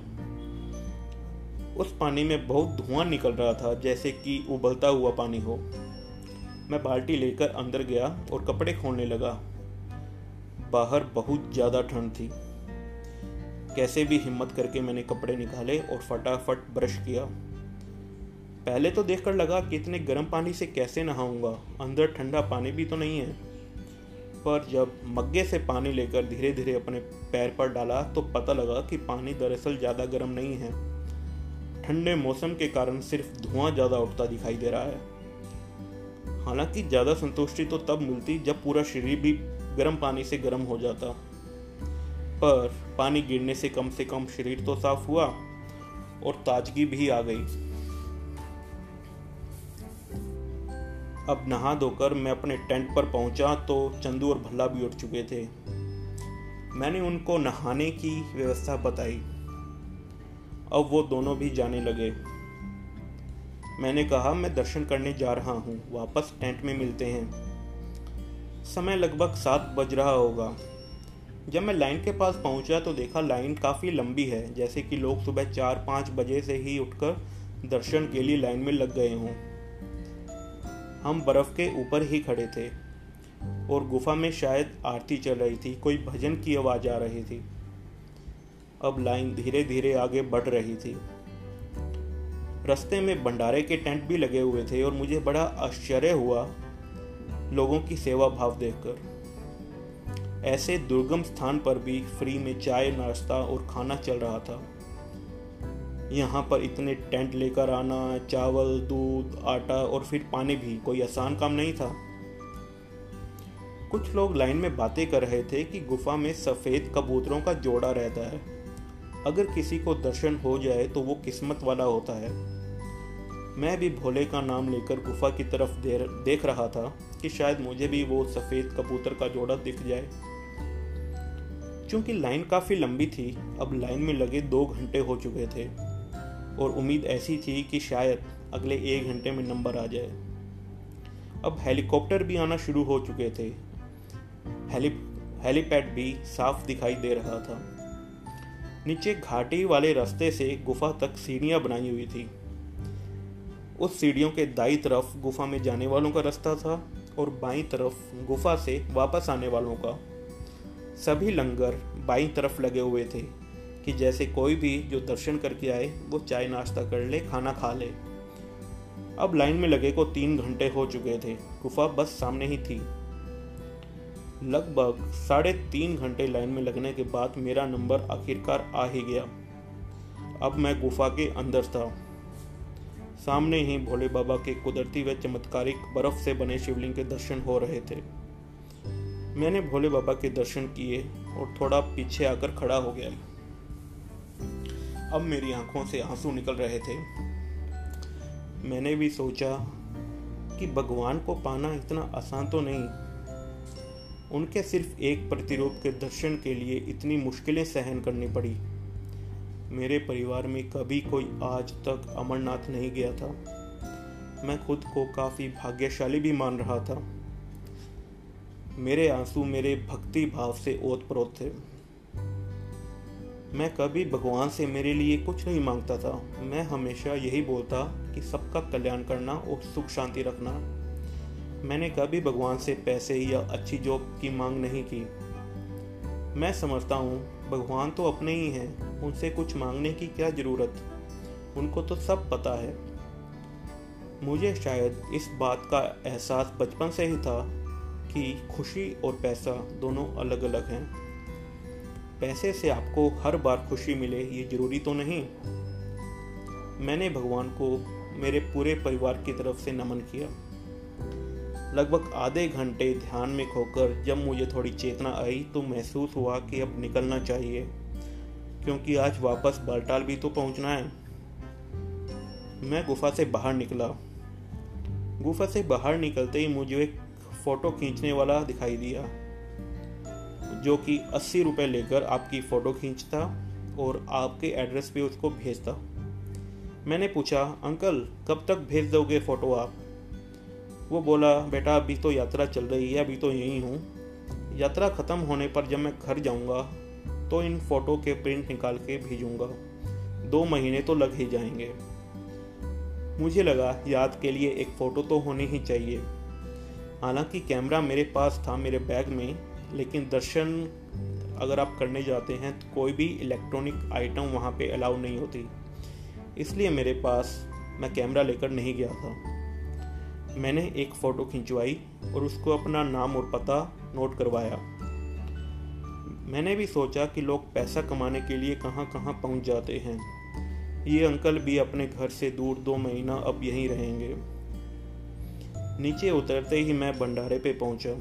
उस पानी में बहुत धुआं निकल रहा था, जैसे कि उबलता हुआ पानी हो। मैं बाल्टी लेकर अंदर गया और कपड़े खोलने लगा। बाहर बहुत ज़्यादा ठंड थी। कैसे भी हिम्मत करके मैंने कपड़े निकाले और फटाफट ब्रश किया। पहले तो देखकर लगा कि इतने गर्म पानी से कैसे नहाऊंगा, अंदर ठंडा पानी भी तो नहीं है। पर जब मग्गे से पानी लेकर धीरे धीरे अपने पैर पर डाला तो पता लगा कि पानी दरअसल ज़्यादा गर्म नहीं है। ठंडे मौसम के कारण सिर्फ धुआं ज़्यादा उठता दिखाई दे रहा है। हालांकि ज़्यादा संतुष्टि तो तब मिलती जब पूरा शरीर भी गर्म पानी से गर्म हो जाता। पर पानी गिरने से कम शरीर तो साफ हुआ और ताजगी भी आ गई। अब नहा धोकर मैं अपने टेंट पर पहुंचा तो चंदू और भल्ला भी उठ चुके थे। मैंने उनको नहाने की व्यवस्था बताई। अब वो दोनों भी जाने लगे। मैंने कहा, मैं दर्शन करने जा रहा हूँ, वापस टेंट में मिलते हैं। समय लगभग 7 बज रहा होगा। जब मैं लाइन के पास पहुंचा तो देखा लाइन काफ़ी लंबी है, जैसे कि लोग सुबह 4-5 बजे से ही उठकर दर्शन के लिए लाइन में लग गए हों। हम बर्फ़ के ऊपर ही खड़े थे और गुफा में शायद आरती चल रही थी, कोई भजन की आवाज़ आ रही थी। अब लाइन धीरे धीरे आगे बढ़ रही थी। रास्ते में भंडारे के टेंट भी लगे हुए थे और मुझे बड़ा आश्चर्य हुआ लोगों की सेवा भाव देखकर। ऐसे दुर्गम स्थान पर भी फ्री में चाय, नाश्ता और खाना चल रहा था। यहाँ पर इतने टेंट लेकर आना, चावल, दूध, आटा और फिर पानी भी कोई आसान काम नहीं था। कुछ लोग लाइन में बातें कर रहे थे कि गुफा में सफ़ेद कबूतरों का जोड़ा रहता है। अगर किसी को दर्शन हो जाए तो वो किस्मत वाला होता है। मैं भी भोले का नाम लेकर गुफा की तरफ देख रहा था कि शायद मुझे भी वो सफ़ेद कबूतर का जोड़ा दिख जाए। चूंकि लाइन काफ़ी लंबी थी, अब लाइन में लगे 2 घंटे हो चुके थे और उम्मीद ऐसी थी कि शायद अगले 1 घंटे में नंबर आ जाए। अब हेलीकॉप्टर भी आना शुरू हो चुके थे। हेलीपैड भी साफ दिखाई दे रहा था। नीचे घाटी वाले रास्ते से गुफा तक सीढ़ियां बनाई हुई थी। उस सीढ़ियों के दाईं तरफ गुफा में जाने वालों का रास्ता था और बाईं तरफ गुफा से वापस आने वालों का। सभी लंगर बाईं तरफ लगे हुए थे कि जैसे कोई भी जो दर्शन करके आए वो चाय नाश्ता कर ले, खाना खा ले। अब लाइन में लगे को 3 घंटे हो चुके थे। गुफा बस सामने ही थी। लगभग 3.5 घंटे लाइन में लगने के बाद मेरा नंबर आखिरकार आ ही गया। अब मैं गुफा के अंदर था। सामने ही भोले बाबा के कुदरती व चमत्कारिक बर्फ से बने शिवलिंग के दर्शन हो रहे थे। मैंने भोले बाबा के दर्शन किए और थोड़ा पीछे आकर खड़ा हो गया। अब मेरी आंखों से आंसू निकल रहे थे। मैंने भी सोचा कि भगवान को पाना इतना आसान तो नहीं। उनके सिर्फ एक प्रतिरूप के दर्शन के लिए इतनी मुश्किलें सहन करनी पड़ी। मेरे परिवार में कभी कोई आज तक अमरनाथ नहीं गया था। मैं खुद को काफ़ी भाग्यशाली भी मान रहा था। मेरे आंसू मेरे भक्ति भाव से ओतप्रोत थे। मैं कभी भगवान से मेरे लिए कुछ नहीं मांगता था। मैं हमेशा यही बोलता कि सबका कल्याण करना और सुख शांति रखना। मैंने कभी भगवान से पैसे या अच्छी जॉब की मांग नहीं की। मैं समझता हूँ भगवान तो अपने ही हैं, उनसे कुछ मांगने की क्या ज़रूरत, उनको तो सब पता है। मुझे शायद इस बात का एहसास बचपन से ही था कि खुशी और पैसा दोनों अलग अलग हैं। पैसे से आपको हर बार खुशी मिले ये ज़रूरी तो नहीं। मैंने भगवान को मेरे पूरे परिवार की तरफ से नमन किया। लगभग आधे घंटे ध्यान में खोकर जब मुझे थोड़ी चेतना आई तो महसूस हुआ कि अब निकलना चाहिए, क्योंकि आज वापस बालटाल भी तो पहुंचना है। मैं गुफा से बाहर निकला। गुफा से बाहर निकलते ही मुझे एक फ़ोटो खींचने वाला दिखाई दिया, जो कि 80 रुपये लेकर आपकी फ़ोटो खींचता और आपके एड्रेस पे उसको भेजता। मैंने पूछा, अंकल कब तक भेज दोगे फ़ोटो आप? वो बोला, बेटा अभी तो यात्रा चल रही है, अभी तो यहीं हूँ। यात्रा ख़त्म होने पर जब मैं घर जाऊँगा तो इन फ़ोटो के प्रिंट निकाल के भेजूँगा। 2 महीने तो लग ही जाएंगे। मुझे लगा याद के लिए एक फ़ोटो तो होनी ही चाहिए। हालांकि कैमरा मेरे पास था मेरे बैग में, लेकिन दर्शन अगर आप करने जाते हैं तो कोई भी इलेक्ट्रॉनिक आइटम वहाँ पे अलाउ नहीं होती, इसलिए मेरे पास मैं कैमरा लेकर नहीं गया था। मैंने एक फ़ोटो खिंचवाई और उसको अपना नाम और पता नोट करवाया। मैंने भी सोचा कि लोग पैसा कमाने के लिए कहाँ कहाँ पहुँच जाते हैं, ये अंकल भी अपने घर से दूर 2 महीना अब यहीं रहेंगे। नीचे उतरते ही मैं भंडारे पे पहुंचा।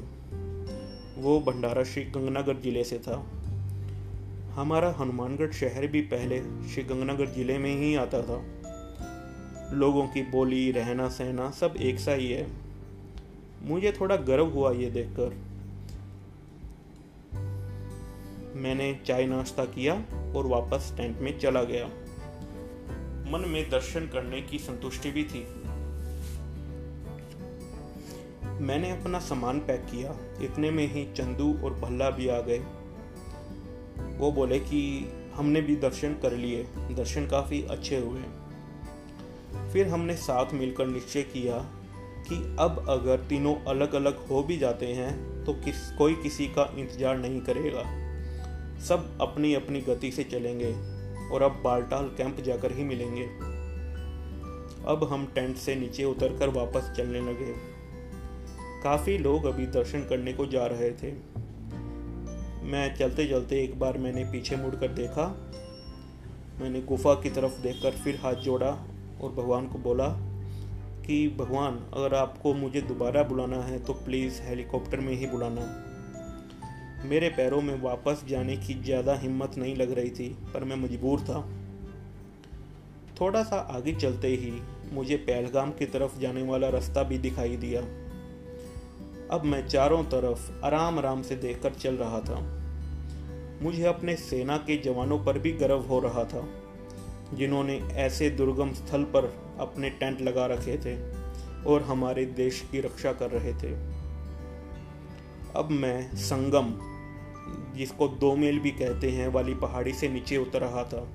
वो भंडारा श्री गंगानगर ज़िले से था। हमारा हनुमानगढ़ शहर भी पहले श्री गंगानगर ज़िले में ही आता था। लोगों की बोली, रहना सहना सब एक सा ही है। मुझे थोड़ा गर्व हुआ ये देखकर। मैंने चाय नाश्ता किया और वापस टेंट में चला गया। मन में दर्शन करने की संतुष्टि भी थी। मैंने अपना सामान पैक किया। इतने में ही चंदू और भल्ला भी आ गए। वो बोले कि हमने भी दर्शन कर लिए, दर्शन काफ़ी अच्छे हुए। फिर हमने साथ मिलकर निश्चय किया कि अब अगर तीनों अलग अलग हो भी जाते हैं तो कोई किसी का इंतज़ार नहीं करेगा। सब अपनी अपनी गति से चलेंगे और अब बालटाल कैंप जाकर ही मिलेंगे। अब हम टेंट से नीचे उतरकर वापस चलने लगे। काफ़ी लोग अभी दर्शन करने को जा रहे थे। मैं चलते चलते एक बार मैंने पीछे मुड़कर देखा। मैंने गुफा की तरफ देखकर फिर हाथ जोड़ा और भगवान को बोला कि भगवान, अगर आपको मुझे दोबारा बुलाना है तो प्लीज़ हेलीकॉप्टर में ही बुलाना। मेरे पैरों में वापस जाने की ज़्यादा हिम्मत नहीं लग रही थी, पर मैं मजबूर था। थोड़ा सा आगे चलते ही मुझे पहलगाम की तरफ जाने वाला रास्ता भी दिखाई दिया। अब मैं चारों तरफ आराम आराम से देखकर चल रहा था। मुझे अपने सेना के जवानों पर भी गर्व हो रहा था, जिन्होंने ऐसे दुर्गम स्थल पर अपने टेंट लगा रखे थे और हमारे देश की रक्षा कर रहे थे। अब मैं संगम, जिसको 2 मील भी कहते हैं, वाली पहाड़ी से नीचे उतर रहा था।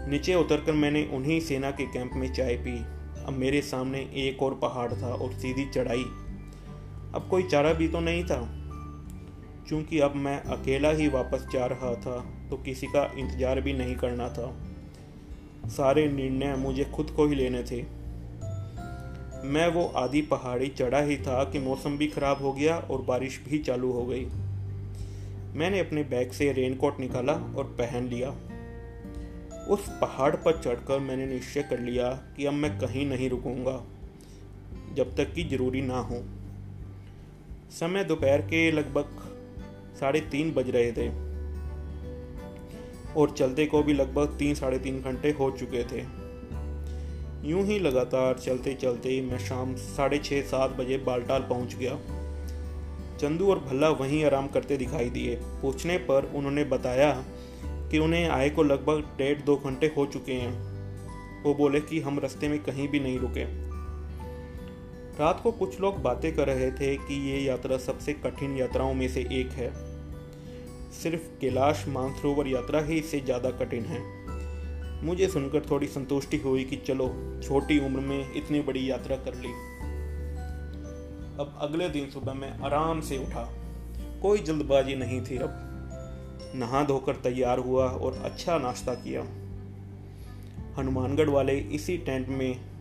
नीचे उतरकर मैंने उन्हीं सेना के कैंप में चाय पी। अब मेरे सामने एक और पहाड़ था और सीधी चढ़ाई। अब कोई चारा भी तो नहीं था। चूंकि अब मैं अकेला ही वापस जा रहा था तो किसी का इंतजार भी नहीं करना था। सारे निर्णय मुझे खुद को ही लेने थे। मैं वो आधी पहाड़ी चढ़ा ही था कि मौसम भी खराब हो गया और बारिश भी चालू हो गई। मैंने अपने बैग से रेनकोट निकाला और पहन लिया। उस पहाड़ पर चढ़कर मैंने निश्चय कर लिया कि अब मैं कहीं नहीं रुकूंगा जब तक कि ज़रूरी ना हो। समय दोपहर के लगभग 3:30 बज रहे थे और चलते को भी लगभग 3-3.5 घंटे हो चुके थे। यूं ही लगातार चलते चलते मैं शाम 6:30-7 बजे बालटाल पहुंच गया। चंदू और भल्ला वहीं आराम करते दिखाई दिए। पूछने पर उन्होंने बताया कि उन्हें आए को लगभग 1.5-2 घंटे हो चुके हैं। वो बोले कि हम रास्ते में कहीं भी नहीं रुके। रात को कुछ लोग बातें कर रहे थे कि ये यात्रा सबसे कठिन यात्राओं में से एक है। सिर्फ कैलाश मानसरोवर यात्रा ही इससे ज़्यादा कठिन है। मुझे सुनकर थोड़ी संतुष्टि हुई कि चलो, छोटी उम्र में इतनी बड़ी यात्रा कर ली। अब अगले दिन सुबह मैं आराम से उठा। कोई जल्दबाजी नहीं थी। अब नहा धोकर तैयार हुआ और अच्छा नाश्ता किया। हनुमानगढ़ वाले इसी टेंट में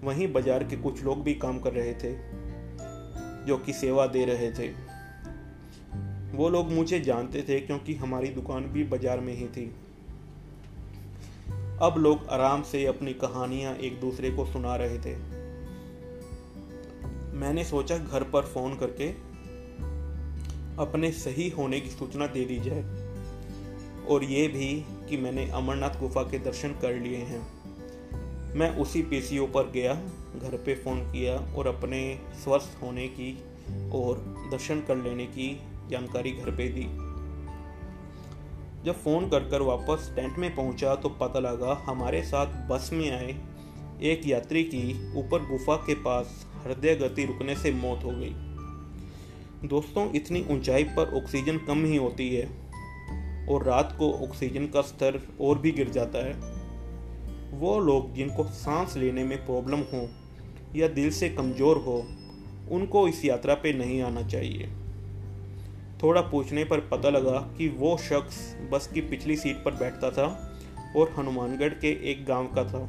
वहीं बाजार के कुछ लोग भी काम कर रहे थे, जो कि सेवा दे रहे थे। वो लोग मुझे जानते थे क्योंकि हमारी दुकान भी बाजार में ही थी। अब लोग आराम से अपनी कहानियां एक दूसरे को सुना रहे थे। मैंने सोचा घर पर फोन करके अपने सही होने की सूचना दे दी जाए, और ये भी कि मैंने अमरनाथ गुफा के दर्शन कर लिए हैं। मैं उसी पीसीओ पर गया, घर पे फ़ोन किया और अपने स्वस्थ होने की और दर्शन कर लेने की जानकारी घर पे दी। जब फ़ोन कर वापस टेंट में पहुंचा तो पता लगा हमारे साथ बस में आए एक यात्री की ऊपर गुफा के पास हृदय गति रुकने से मौत हो गई। दोस्तों, इतनी ऊंचाई पर ऑक्सीजन कम ही होती है और रात को ऑक्सीजन का स्तर और भी गिर जाता है। वो लोग जिनको सांस लेने में प्रॉब्लम हो या दिल से कमज़ोर हो, उनको इस यात्रा पे नहीं आना चाहिए। थोड़ा पूछने पर पता लगा कि वो शख्स बस की पिछली सीट पर बैठता था और हनुमानगढ़ के एक गांव का था।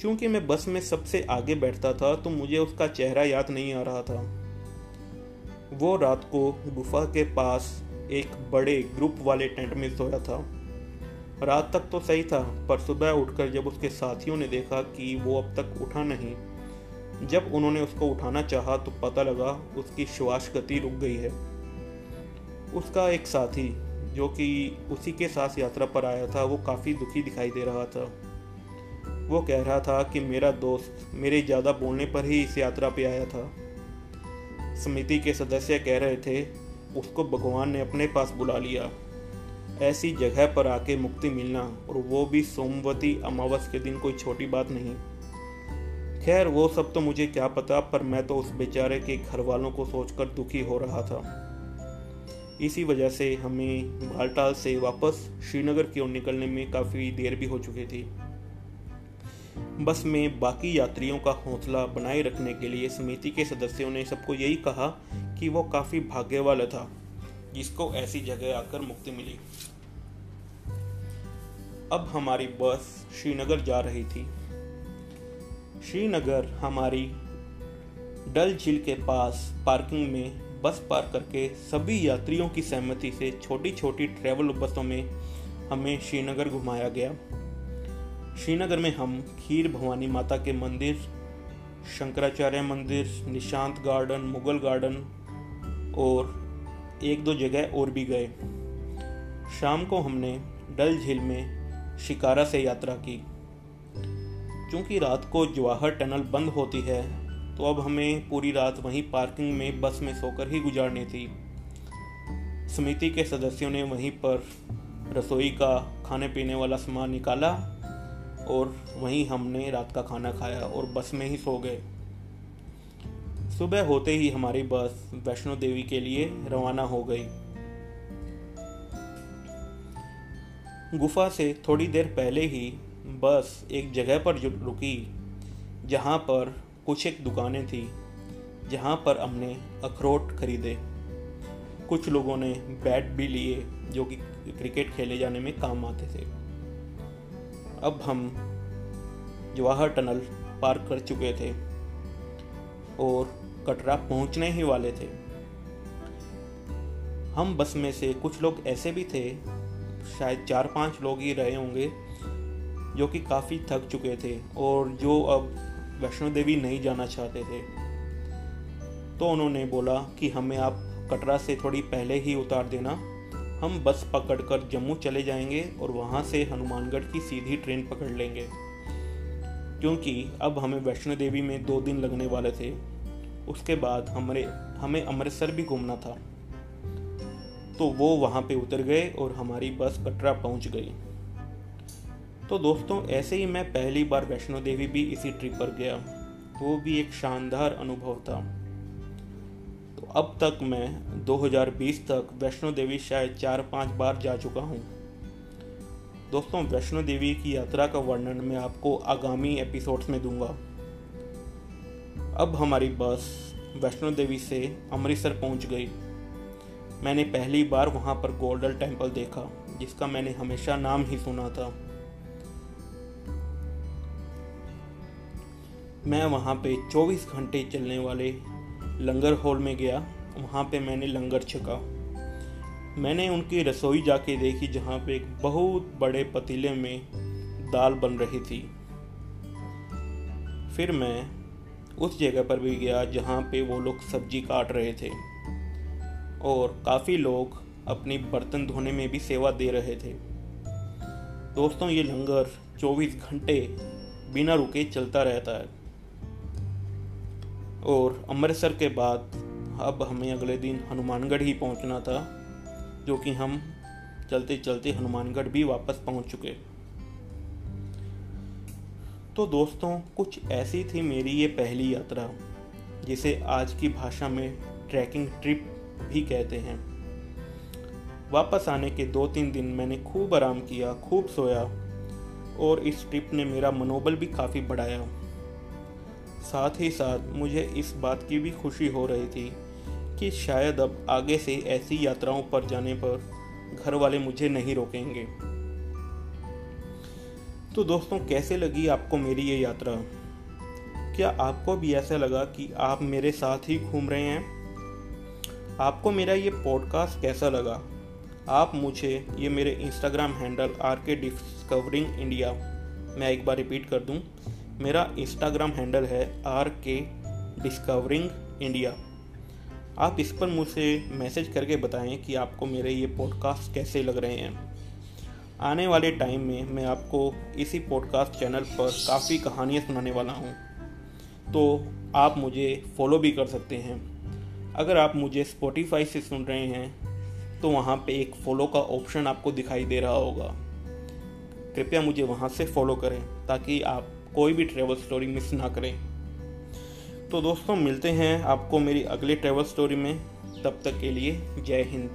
चूंकि मैं बस में सबसे आगे बैठता था तो मुझे उसका चेहरा याद नहीं आ रहा था। वो रात को गुफा के पास एक बड़े ग्रुप वाले टेंट में सोया था। रात तक तो सही था, पर सुबह उठकर जब उसके साथियों ने देखा कि वो अब तक उठा नहीं, जब उन्होंने उसको उठाना चाहा तो पता लगा उसकी श्वास गति रुक गई है। उसका एक साथी जो कि उसी के साथ यात्रा पर आया था, वो काफ़ी दुखी दिखाई दे रहा था। वो कह रहा था कि मेरा दोस्त मेरे ज़्यादा बोलने पर ही इस यात्रा पे आया था। समिति के सदस्य कह रहे थे उसको भगवान ने अपने पास बुला लिया। ऐसी जगह पर आके मुक्ति मिलना, और वो भी सोमवती अमावस के दिन, कोई छोटी बात नहीं। खैर, वो सब तो मुझे क्या पता, पर मैं तो उस बेचारे के घर वालों को सोचकर दुखी हो रहा था। इसी वजह से हमें बालटाल से वापस श्रीनगर की ओर निकलने में काफ़ी देर भी हो चुकी थी। बस में बाकी यात्रियों का हौसला बनाए रखने के लिए समिति के सदस्यों ने सबको यही कहा कि वो काफ़ी भाग्य वाला था जिसको ऐसी जगह आकर मुक्ति मिली। अब हमारी बस श्रीनगर जा रही थी। श्रीनगर हमारी डल झील के पास पार्किंग में बस पार्क करके सभी यात्रियों की सहमति से छोटी छोटी ट्रैवल बसों में हमें श्रीनगर घुमाया गया। श्रीनगर में हम खीर भवानी माता के मंदिर, शंकराचार्य मंदिर, निशांत गार्डन, मुगल गार्डन और एक दो जगह और भी गए। शाम को हमने डल झील में शिकारा से यात्रा की। चूँकि रात को जवाहर टनल बंद होती है तो अब हमें पूरी रात वहीं पार्किंग में बस में सोकर ही गुजारनी थी। समिति के सदस्यों ने वहीं पर रसोई का खाने पीने वाला सामान निकाला और वहीं हमने रात का खाना खाया और बस में ही सो गए। सुबह होते ही हमारी बस वैष्णो देवी के लिए रवाना हो गई। गुफा से थोड़ी देर पहले ही बस एक जगह पर रुकी जहां पर कुछ एक दुकानें थी, जहां पर हमने अखरोट खरीदे। कुछ लोगों ने बैट भी लिए जो कि क्रिकेट खेले जाने में काम आते थे। अब हम जवाहर टनल पार कर चुके थे और कटरा पहुंचने ही वाले थे। हम बस में से कुछ लोग ऐसे भी थे, शायद 4-5 लोग ही रहे होंगे, जो कि काफ़ी थक चुके थे और जो अब वैष्णो देवी नहीं जाना चाहते थे। तो उन्होंने बोला कि हमें आप कटरा से थोड़ी पहले ही उतार देना, हम बस पकड़कर जम्मू चले जाएंगे और वहाँ से हनुमानगढ़ की सीधी ट्रेन पकड़ लेंगे, क्योंकि अब हमें वैष्णो देवी में 2 दिन लगने वाले थे। उसके बाद हमें अमृतसर भी घूमना था। तो वो वहाँ पे उतर गए और हमारी बस कटरा पहुँच गई। तो दोस्तों, ऐसे ही मैं पहली बार वैष्णो देवी भी इसी ट्रिप पर गया। वो भी एक शानदार अनुभव था। तो अब तक मैं 2020 तक वैष्णो देवी शायद 4-5 बार जा चुका हूँ। दोस्तों, वैष्णो देवी की यात्रा का वर्णन मैं आपको आगामी एपिसोड्स में दूंगा। अब हमारी बस वैष्णो देवी से अमृतसर पहुँच गई। मैंने पहली बार वहाँ पर गोल्डन टेम्पल देखा, जिसका मैंने हमेशा नाम ही सुना था। मैं वहाँ पे 24 घंटे चलने वाले लंगर हॉल में गया। वहाँ पे मैंने लंगर छका। मैंने उनकी रसोई जाके देखी, जहाँ पे एक बहुत बड़े पतीले में दाल बन रही थी। फिर मैं उस जगह पर भी गया जहाँ पे वो लोग सब्जी काट रहे थे और काफ़ी लोग अपनी बर्तन धोने में भी सेवा दे रहे थे। दोस्तों, ये लंगर 24 घंटे बिना रुके चलता रहता है। और अमृतसर के बाद अब हमें अगले दिन हनुमानगढ़ ही पहुंचना था, जो कि हम चलते चलते हनुमानगढ़ भी वापस पहुंच चुके। तो दोस्तों, कुछ ऐसी थी मेरी ये पहली यात्रा, जिसे आज की भाषा में ट्रैकिंग ट्रिप भी कहते हैं। वापस आने के 2-3 दिन मैंने खूब आराम किया, खूब सोया, और इस ट्रिप ने मेरा मनोबल भी काफ़ी बढ़ाया। साथ ही साथ मुझे इस बात की भी खुशी हो रही थी कि शायद अब आगे से ऐसी यात्राओं पर जाने पर घर वाले मुझे नहीं रोकेंगे। तो दोस्तों, कैसे लगी आपको मेरी ये यात्रा? क्या आपको भी ऐसा लगा कि आप मेरे साथ ही घूम रहे हैं? आपको मेरा ये पॉडकास्ट कैसा लगा? आप मुझे ये मेरे Instagram handle RK discovering India, मैं एक बार रिपीट कर दूं, मेरा इंस्टाग्राम हैंडल है RK डिस्कवरिंग इंडिया। आप इस पर मुझसे मैसेज करके बताएं कि आपको मेरे ये पॉडकास्ट कैसे लग रहे हैं। आने वाले टाइम में मैं आपको इसी पॉडकास्ट चैनल पर काफ़ी कहानियाँ सुनाने वाला हूँ, तो आप मुझे फॉलो भी कर सकते हैं। अगर आप मुझे स्पॉटिफाई से सुन रहे हैं तो वहाँ पे एक फॉलो का ऑप्शन आपको दिखाई दे रहा होगा। कृपया मुझे वहाँ से फॉलो करें ताकि आप कोई भी ट्रैवल स्टोरी मिस ना करें। तो दोस्तों, मिलते हैं आपको मेरी अगली ट्रैवल स्टोरी में। तब तक के लिए जय हिंद।